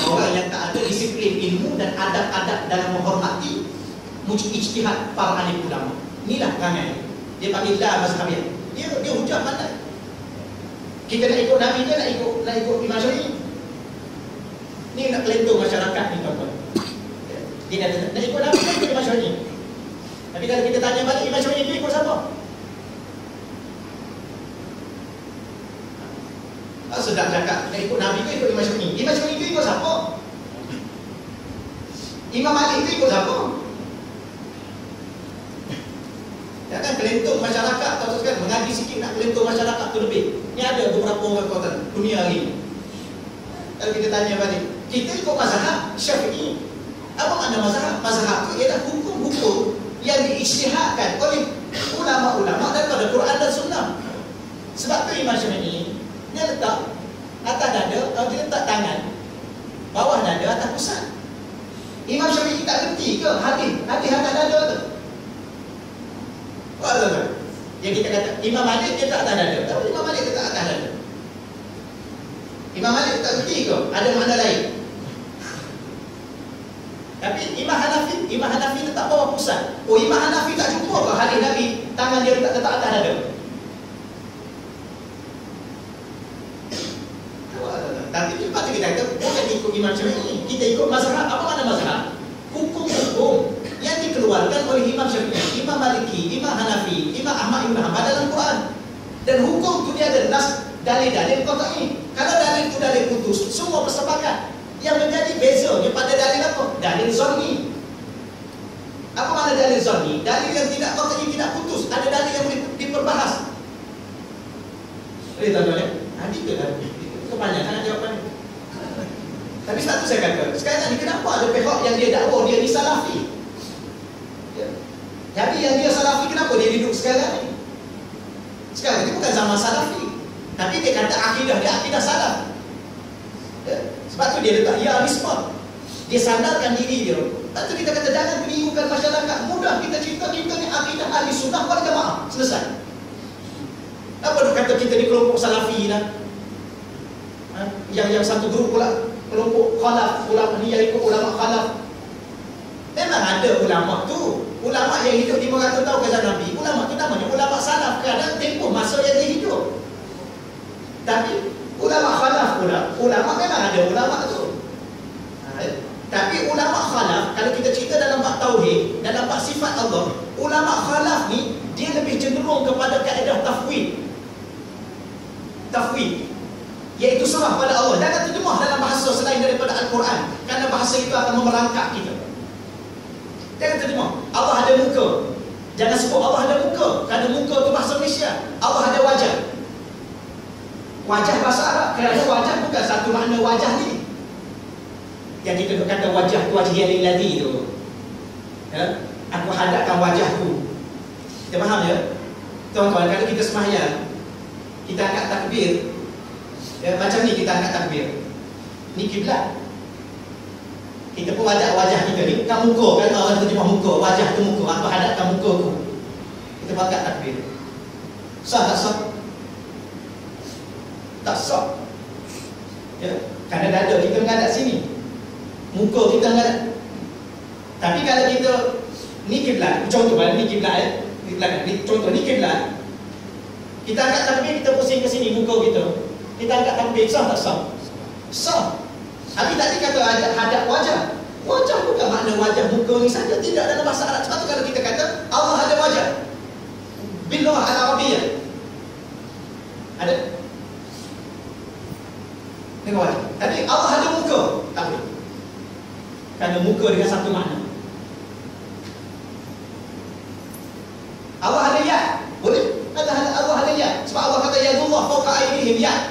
A: Orang yang tak ada disiplin ilmu dan adab-adab dalam menghormati ijtihad para alim ulama. Inilah perangai. Dia panggil la mazhabiyah. Dia hujah pandai. Kita nak ikut Nabi ke nak ikut Imam Syafi'i? Ni nak kelentung masyarakat ni tuan-tuan. Dia nak ikut Nabi ke ikut Imam Syafi'i? Tapi kalau kita tanya balik Imam Syafi'i itu ikut siapa? Sedap cakap nak ikut Nabi ke ikut Imam Syafi'i? Imam Syafi'i itu ikut siapa? Imam Malik itu ikut siapa? Jangan kelentung masyarakat atau kan mengaji sikit nak kelentung masyarakat tu lebih. Ni ada beberapa orang kota dunia hari ni. Kalau kita tanya balik, kita ikut mazhab Syafi'i. Apa makna mazhab? Mazhab itu ialah hukum-hukum yang diijtihadkan oleh ulama-ulama daripada Quran Sebab tu Imam Syafi'i dia letak atas dada, dia letak tangan bawah dada atas pusat. Imam Syafi'i tak kerti ke hadis atas dada tu? Wah, yang kita kata Imam Malik dia tak atas dada, tapi Imam Malik dia tak atas dada. Imam Malik tak kerti ke ada makna lain? Tapi Imam Hanafi letak bawah pusat. Oh, Imam Hanafi tak jumpa ke hadis Nabi tangan dia letak atas dada? Tapi lepas tu kita kata bukan ikut Imam Syafi'i, kita ikut mazhab. Apa makna mazhab? Hukum-hukum yang dikeluarkan oleh Imam Syafi'i, Imam Maliki, Imam Hanafi, Imam Ahmad Ibn Hanbal dalam Quran. Dan hukum tu dia ada nas, dalil-dalil qat'i. Kalau dalil tu dalil putus, semua bersepakat. Yang menjadi beza daripada dalil apa? Dalil zanni. Apa makna dalil zanni? Dalil yang tidak qat'i, tidak putus. Ada dalil yang boleh diperbahas. Tuan-tuan ya? Nanti tu dah. Kebanyakan jawapan. Tapi sebab tu saya kata, sekarang ni kenapa ada pihak yang dia dakwa dia ni salafi? Ya. Jadi yang dia salafi, kenapa dia hidup sekarang ni? Sekarang ni bukan zaman salafi, tapi dia kata akidah dia akidah salaf. Ya. Sebab tu dia letak ya nisbah. Dia sandarkan diri dia. Lepas tu kita kata jangan membingungkan masyarakat. Mudah kita cerita kita ni akidah ahli sunnah wal jamaah. Selesai. Apa dia kata kita ni kelompok salafi lah? Yang satu grup pula kelompok khalaf, ulama ni yang ikut ulama khalaf. Memang ada ulama tu, ulama yang hidup 500 tahun kesan Nabi. Ulama tu namanya ulama salaf kerana tempoh masa yang dia hidup. Tapi ulama khalaf pula, ulama memang ada ulama tu. Tapi ulama khalaf, kalau kita cerita dalam bab tauhid, dalam bab sifat Allah, ulama khalaf ni dia lebih cenderung kepada kaedah tafwid. Tafwid, iaitu serah pada Allah. Jangan terjemah dalam bahasa selain daripada Al-Quran, kerana bahasa itu akan memerangkap kita. Jangan terjemah Allah ada muka. Jangan sebut Allah ada muka, kerana muka itu bahasa Malaysia. Allah ada wajah. Wajah bahasa Arab, kerana wajah bukan satu makna wajah ni. Yang kita kata wajah tu wajah yang lilladhi tu, ya? Aku hadapkan wajahku. Kita faham ya? Tuan-tuan, kalau kita sembahyang, kita angkat takbir, ya, macam ni kita angkat takbir. Ni kiblat. Kita pun wajah kita ni bukan muka, kan orang terjemah muka, wajah tu muka. Aku hadapkan muka aku. Kita angkat takbir. Sah tak sah? Tak sah. Ya, kerana dada kita menghadap sini, muka kita menghadap. Tapi kalau kita ni kiblat, contoh ni kiblat ya. Contoh ni kiblat. Kita angkat takbir, kita pusing ke sini muka kita. Kita angkat takbir, sah tak sah? Sah. Tapi tadi kata hadap wajah. Wajah bukan makna wajah muka ni saja, tidak dalam bahasa Arab. Sebab tu kalau kita kata Allah ada wajah, billah al-Arabiyyah, ada dengan wajah. Tapi Allah ada muka, tak boleh. Kerana muka dengan satu makna. Allah ada yad, boleh? Allah ada yad. Sebab Allah kata yadullah fawqa aydihim yad.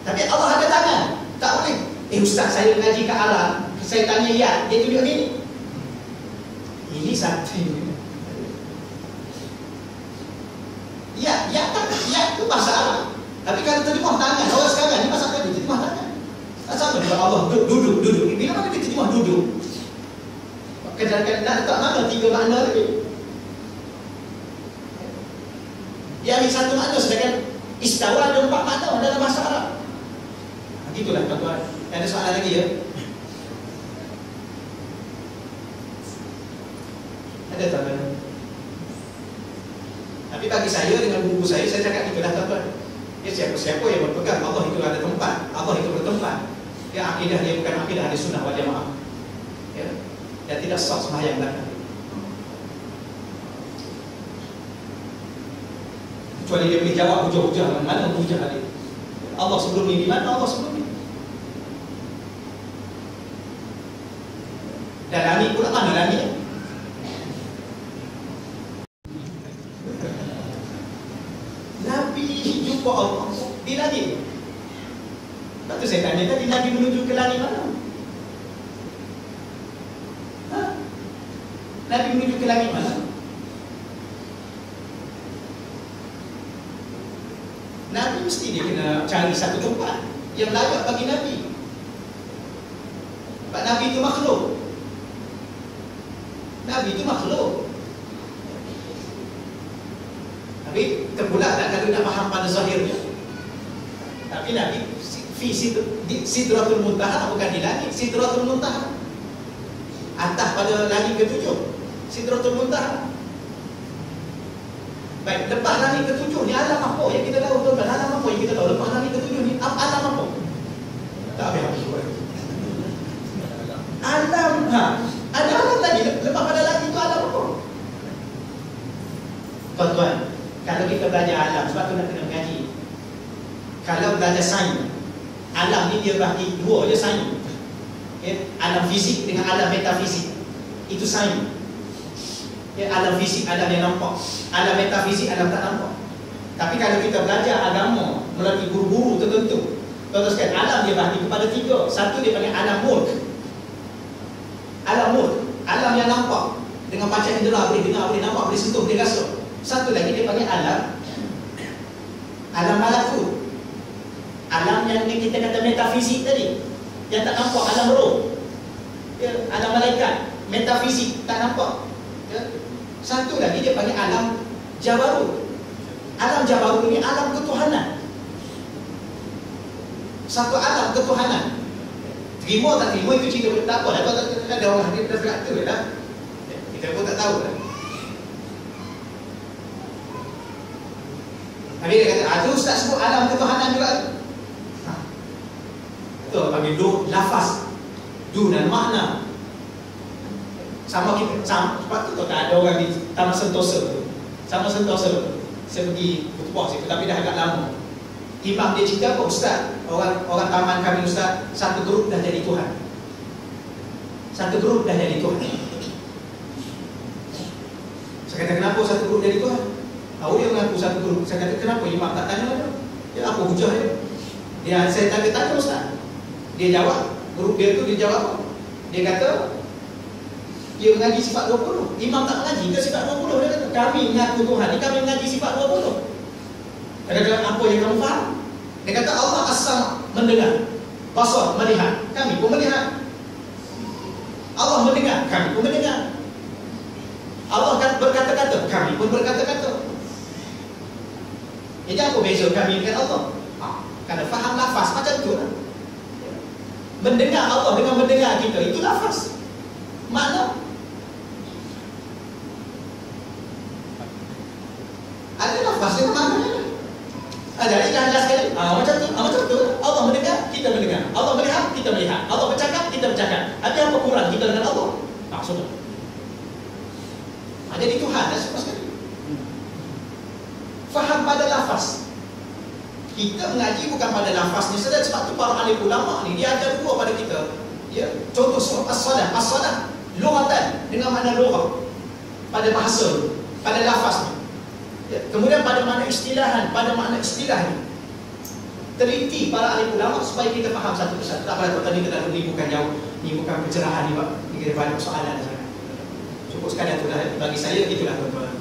A: Tapi Allah ada tangan, tak boleh. Ustaz, saya mengaji ke Arab, saya tanya yad, dia tunjuk ni. Ini satu. Yad tu bahasa Arab. Tapi kalau terjemah tangan, orang sekarang ni pasal tadi terjemah tangan. Sama dengan Allah duduk. Bila mana dia terjemah duduk? Kadang-kadang nak letak mana 3 makna lagi. Dia ambil satu makna, sedangkan istawa ada 4 makna dalam bahasa Arab. Itulah tuan-tuan. Ada soalan lagi ya? Ada tuan-tuan? Tapi bagi saya, dengan buku saya cakap itulah tuan-tuan. Ya, siapa-siapa yang berpegang Allah itu ada tempat, Allah itu bertempat. Ya, akidah dia bukan akidah ahli sunnah wal jamaah. Ya, dan tidak sah sembahyang belakang. Kecuali dia boleh jawab hujah-hujah, mana hujah dia? Allah sebelum ni di mana? Allah sebelum ni. Dan langit pula mana langit? Nabi jumpa Allah di langit. Lepas tu saya tanya tadi, Nabi menuju ke langit mana? Nabi menuju ke langit mana? mesti dia kena cari satu tempat yang layak bagi Nabi. Sebab Nabi itu makhluk. Nabi itu makhluk. Tapi terpulang kalau nak faham pada zahirnya. Tapi Nabi Sidratul Muntaha bukan di langit. Sidratul Muntaha atas pada langit ke-7. Sidratul Muntaha. Baik, lepas langit ke-7 ni alam apa yang kita tahu tuan-tuan? Alam apa yang kita tahu lepas langit ke-7 ni? Alam apa? Tak habis. Alam ada alam tadi lepas pada langit tu alam apa? Tuan-tuan, kalau kita belajar alam, sebab tu nak kena mengaji. Kalau belajar sains, alam ni dia bagi dua je sains. Okay? Alam fizik dengan alam metafisik. Itu sains. Okay? Alam fisik, alam yang nampak. Alam metafisik, alam tak nampak. Tapi kalau kita belajar agama melalui guru-guru tertentu, tuan-tuan sekalian, alam dia bagi kepada tiga. Satu dia panggil alam mulk. Alam mulk, alam yang nampak. Dengan panca indera boleh dengar, boleh nampak, boleh sentuh, boleh rasa. Satu lagi dia panggil alam malakut. Alam yang kita kata metafisik tadi, yang tak nampak, alam roh. Ya, alam malaikat, metafisik, tak nampak. Ya. Satu lagi dia panggil alam jabarut. Alam jabarut ini alam ketuhanan. Satu alam ketuhanan. Terima tak terima itu cerita tak apa. Ada orang dia dah tu lah. Kita pun tak tahu lah. Tapi dia kata, tu Ustaz sebut alam ketuhanan juga. Itu panggil lafaz. Dan makna. Sama kita, sebab tu tak ada orang di Taman Sentosa tu. Sama Sentosa tu. Saya pergi bertuah situ, tapi dah agak lama. Imam dia cerita apa? Ustaz, orang taman kami Ustaz, satu grup dah jadi Tuhan. Satu grup dah jadi Tuhan. Saya kata, kenapa satu grup jadi Tuhan? Tahu dia mengaku satu grup. Saya kata, kenapa? Imam tak tanya mana? Ya, apa hujah dia? Saya tanya Ustaz. Dia jawab, grup dia tu dia jawab apa? Dia kata, dia mengaji sifat 20. Imam tak mengaji ke sifat 20? Dia kata, kami mengaku Tuhan ni, kami mengaji sifat 20. Dia kata, apa yang kamu faham? Dia kata, Allah asal mendengar, basar, melihat. Kami pun melihat. Allah mendengar, kami pun mendengar. Allah berkata-kata, kami pun berkata-kata. Jadi apa beza kami dengan Allah? Kerana faham lafaz macam tu lah. Mendengar Allah dengan mendengar kita, itu lafaz. Makna ada lafaz dengan makna. Ada jelas sekali. Macam tu. Allah mendengar, kita mendengar. Allah melihat, kita melihat. Allah bercakap, kita bercakap. Ada apa kurang kita dengan Allah? Sudah. Jadi Tuhan dah semua sekali. Faham pada lafaz. Kita mengaji bukan pada lafaznya saja. Sebab tu para alim ulama ni dia ajar dua pada kita. Ya, contoh surah As-Sadah. As-Sadah lughatan dengan makna lughah. Pada bahasa, pada lafaznya. Ya, kemudian pada makna istilahan, pada makna istilahnya. Teliti para alim ulama supaya kita faham satu persatu. Tak pada tadi kita dah bukan jauh. Ni bukan pencerahan ni, Pak. Ni kita banyak soalan sana. Cukup sekadar itulah. Bagi saya itulah tuan-tuan.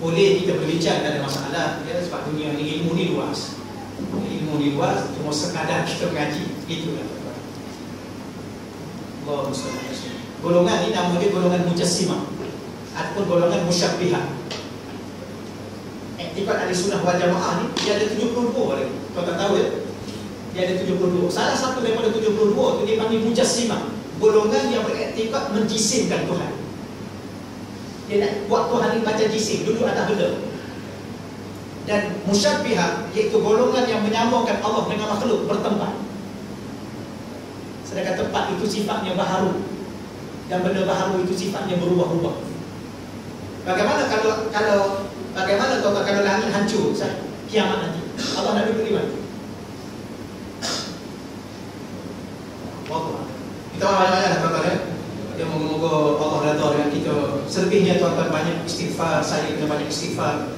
A: Boleh kita berbincang, tak ada masalah ya, sebab dunia ni, ilmu ni luas. Ilmu ni luas, cuma sekadar kita mengaji. Itulah tuan-tuan. Allahumma shalli ala sayyidina. Golongan ni nama dia golongan mujassimah ataupun golongan musyabbihah. Iktikad Ahlussunnah wal Jamaah ni dia ada 72 lagi. Kau tak tahu ya? Dia ada 72. Salah satu daripada 72 tu dia panggil mujassimah. Golongan yang beriktikad menjisimkan Tuhan. Dia nak buat Tuhan ni macam jisim, duduk atas benda. Dan musyabbihah iaitu golongan yang menyamakan Allah dengan makhluk bertempat. Sedangkan tempat itu sifatnya baharu dan benda baharu itu sifatnya berubah-ubah. Bagaimana kalau langit hancur kiamat nanti? Allah nak duduk di mana? Kita banyak-banyak tuan-tuan ya. Ya, moga-moga Allah redha dengan kita. Selebihnya tuan-tuan banyak istighfar, saya kena banyak istighfar.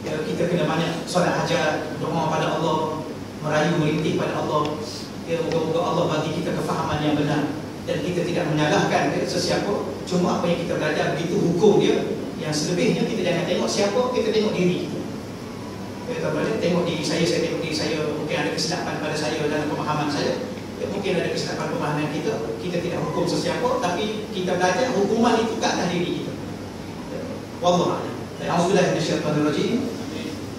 A: Ya, kita kena banyak solat hajat, doa pada Allah, merayu merintih pada Allah. Ya, moga-moga Allah bagi kita kefahaman yang benar dan kita tidak menyalahkan sesiapa. Cuma apa yang kita belajar begitu hukum dia. Yang selebihnya kita jangan tengok siapa, kita tengok diri kita. Tengok diri saya tengok diri saya, mungkin ada kesilapan pada saya dalam pemahaman saya. Mungkin ada kesilapan pemahaman kita tidak hukum sesiapa, tapi kita belajar hukuman itu ke atas diri kita. Wallahu a'lam. A'udzubillahi minasyaitonir rajim.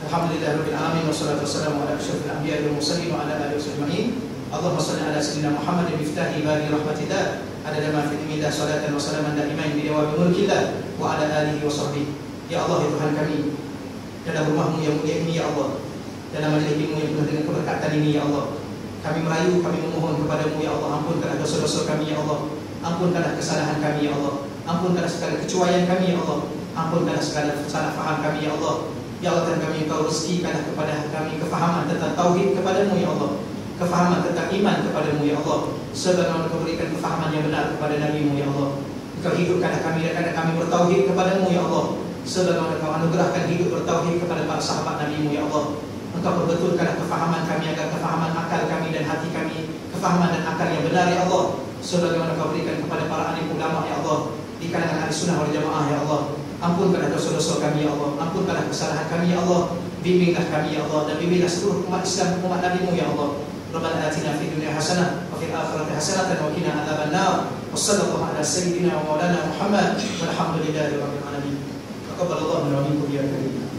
A: Alhamdulillahirabbil alamin wassalatu wassalamu ala asyrafil anbiya'i wal mursalin wa ala alihi wasahbihi. Allahumma shalli ala sayyidina Muhammadin miftahi bari rahmatillah adada ma fi ilmillah salatan wa salaman daiman bi dawami mulkillah wa ala alihi wa sahbihi. Ya Allah, ya Tuhan kami, dalam rumah-Mu yang mulia ini ya Allah, dalam majlis ilmu yang penuh dengan keberkatan ini ya Allah, kami merayu, kami memohon kepada-Mu ya Allah, ampunkanlah dosa-dosa kami ya Allah, ampunkanlah kesalahan kami ya Allah, ampunkanlah segala kecuaian kami ya Allah, ampunkanlah segala salah faham kami ya Allah. Ya Allah, dan kami Engkau rezekikanlah kepada kami kefahaman tentang tauhid kepada-Mu ya Allah, kefahaman tentang iman kepada-Mu ya Allah, sebagaimana Engkau berikan kefahaman yang benar kepada Nabi-Mu ya Allah. Engkau hidupkanlah kami dan kami bertauhid kepada-Mu ya Allah, sebagaimana Engkau anugerahkan hidup bertauhid kepada para sahabat Nabi-Mu ya Allah. Engkau perbetulkanlah kefahaman kami agar kefahaman akal kami dan hati kami, kefahaman dan akal yang benar ya Allah, sebagaimana Engkau berikan kepada para alim ulama ya Allah di kalangan ahli sunnah wal jamaah ya Allah. Ampunkanlah dosa-dosa kami ya Allah, ampunkanlah kesalahan kami ya Allah, bimbinglah kami ya Allah, dan bimbinglah seluruh umat Islam, umat Nabi-Mu ya Allah. Rabbana atina fid dunya hasanah wa fil akhirati hasanah wa qina adzabannar. Wassallallahu ala sayyidina wa maulana Muhammad walhamdulillahi rabbil alamin. Taqabbalallahu minna wa minkum ya karim.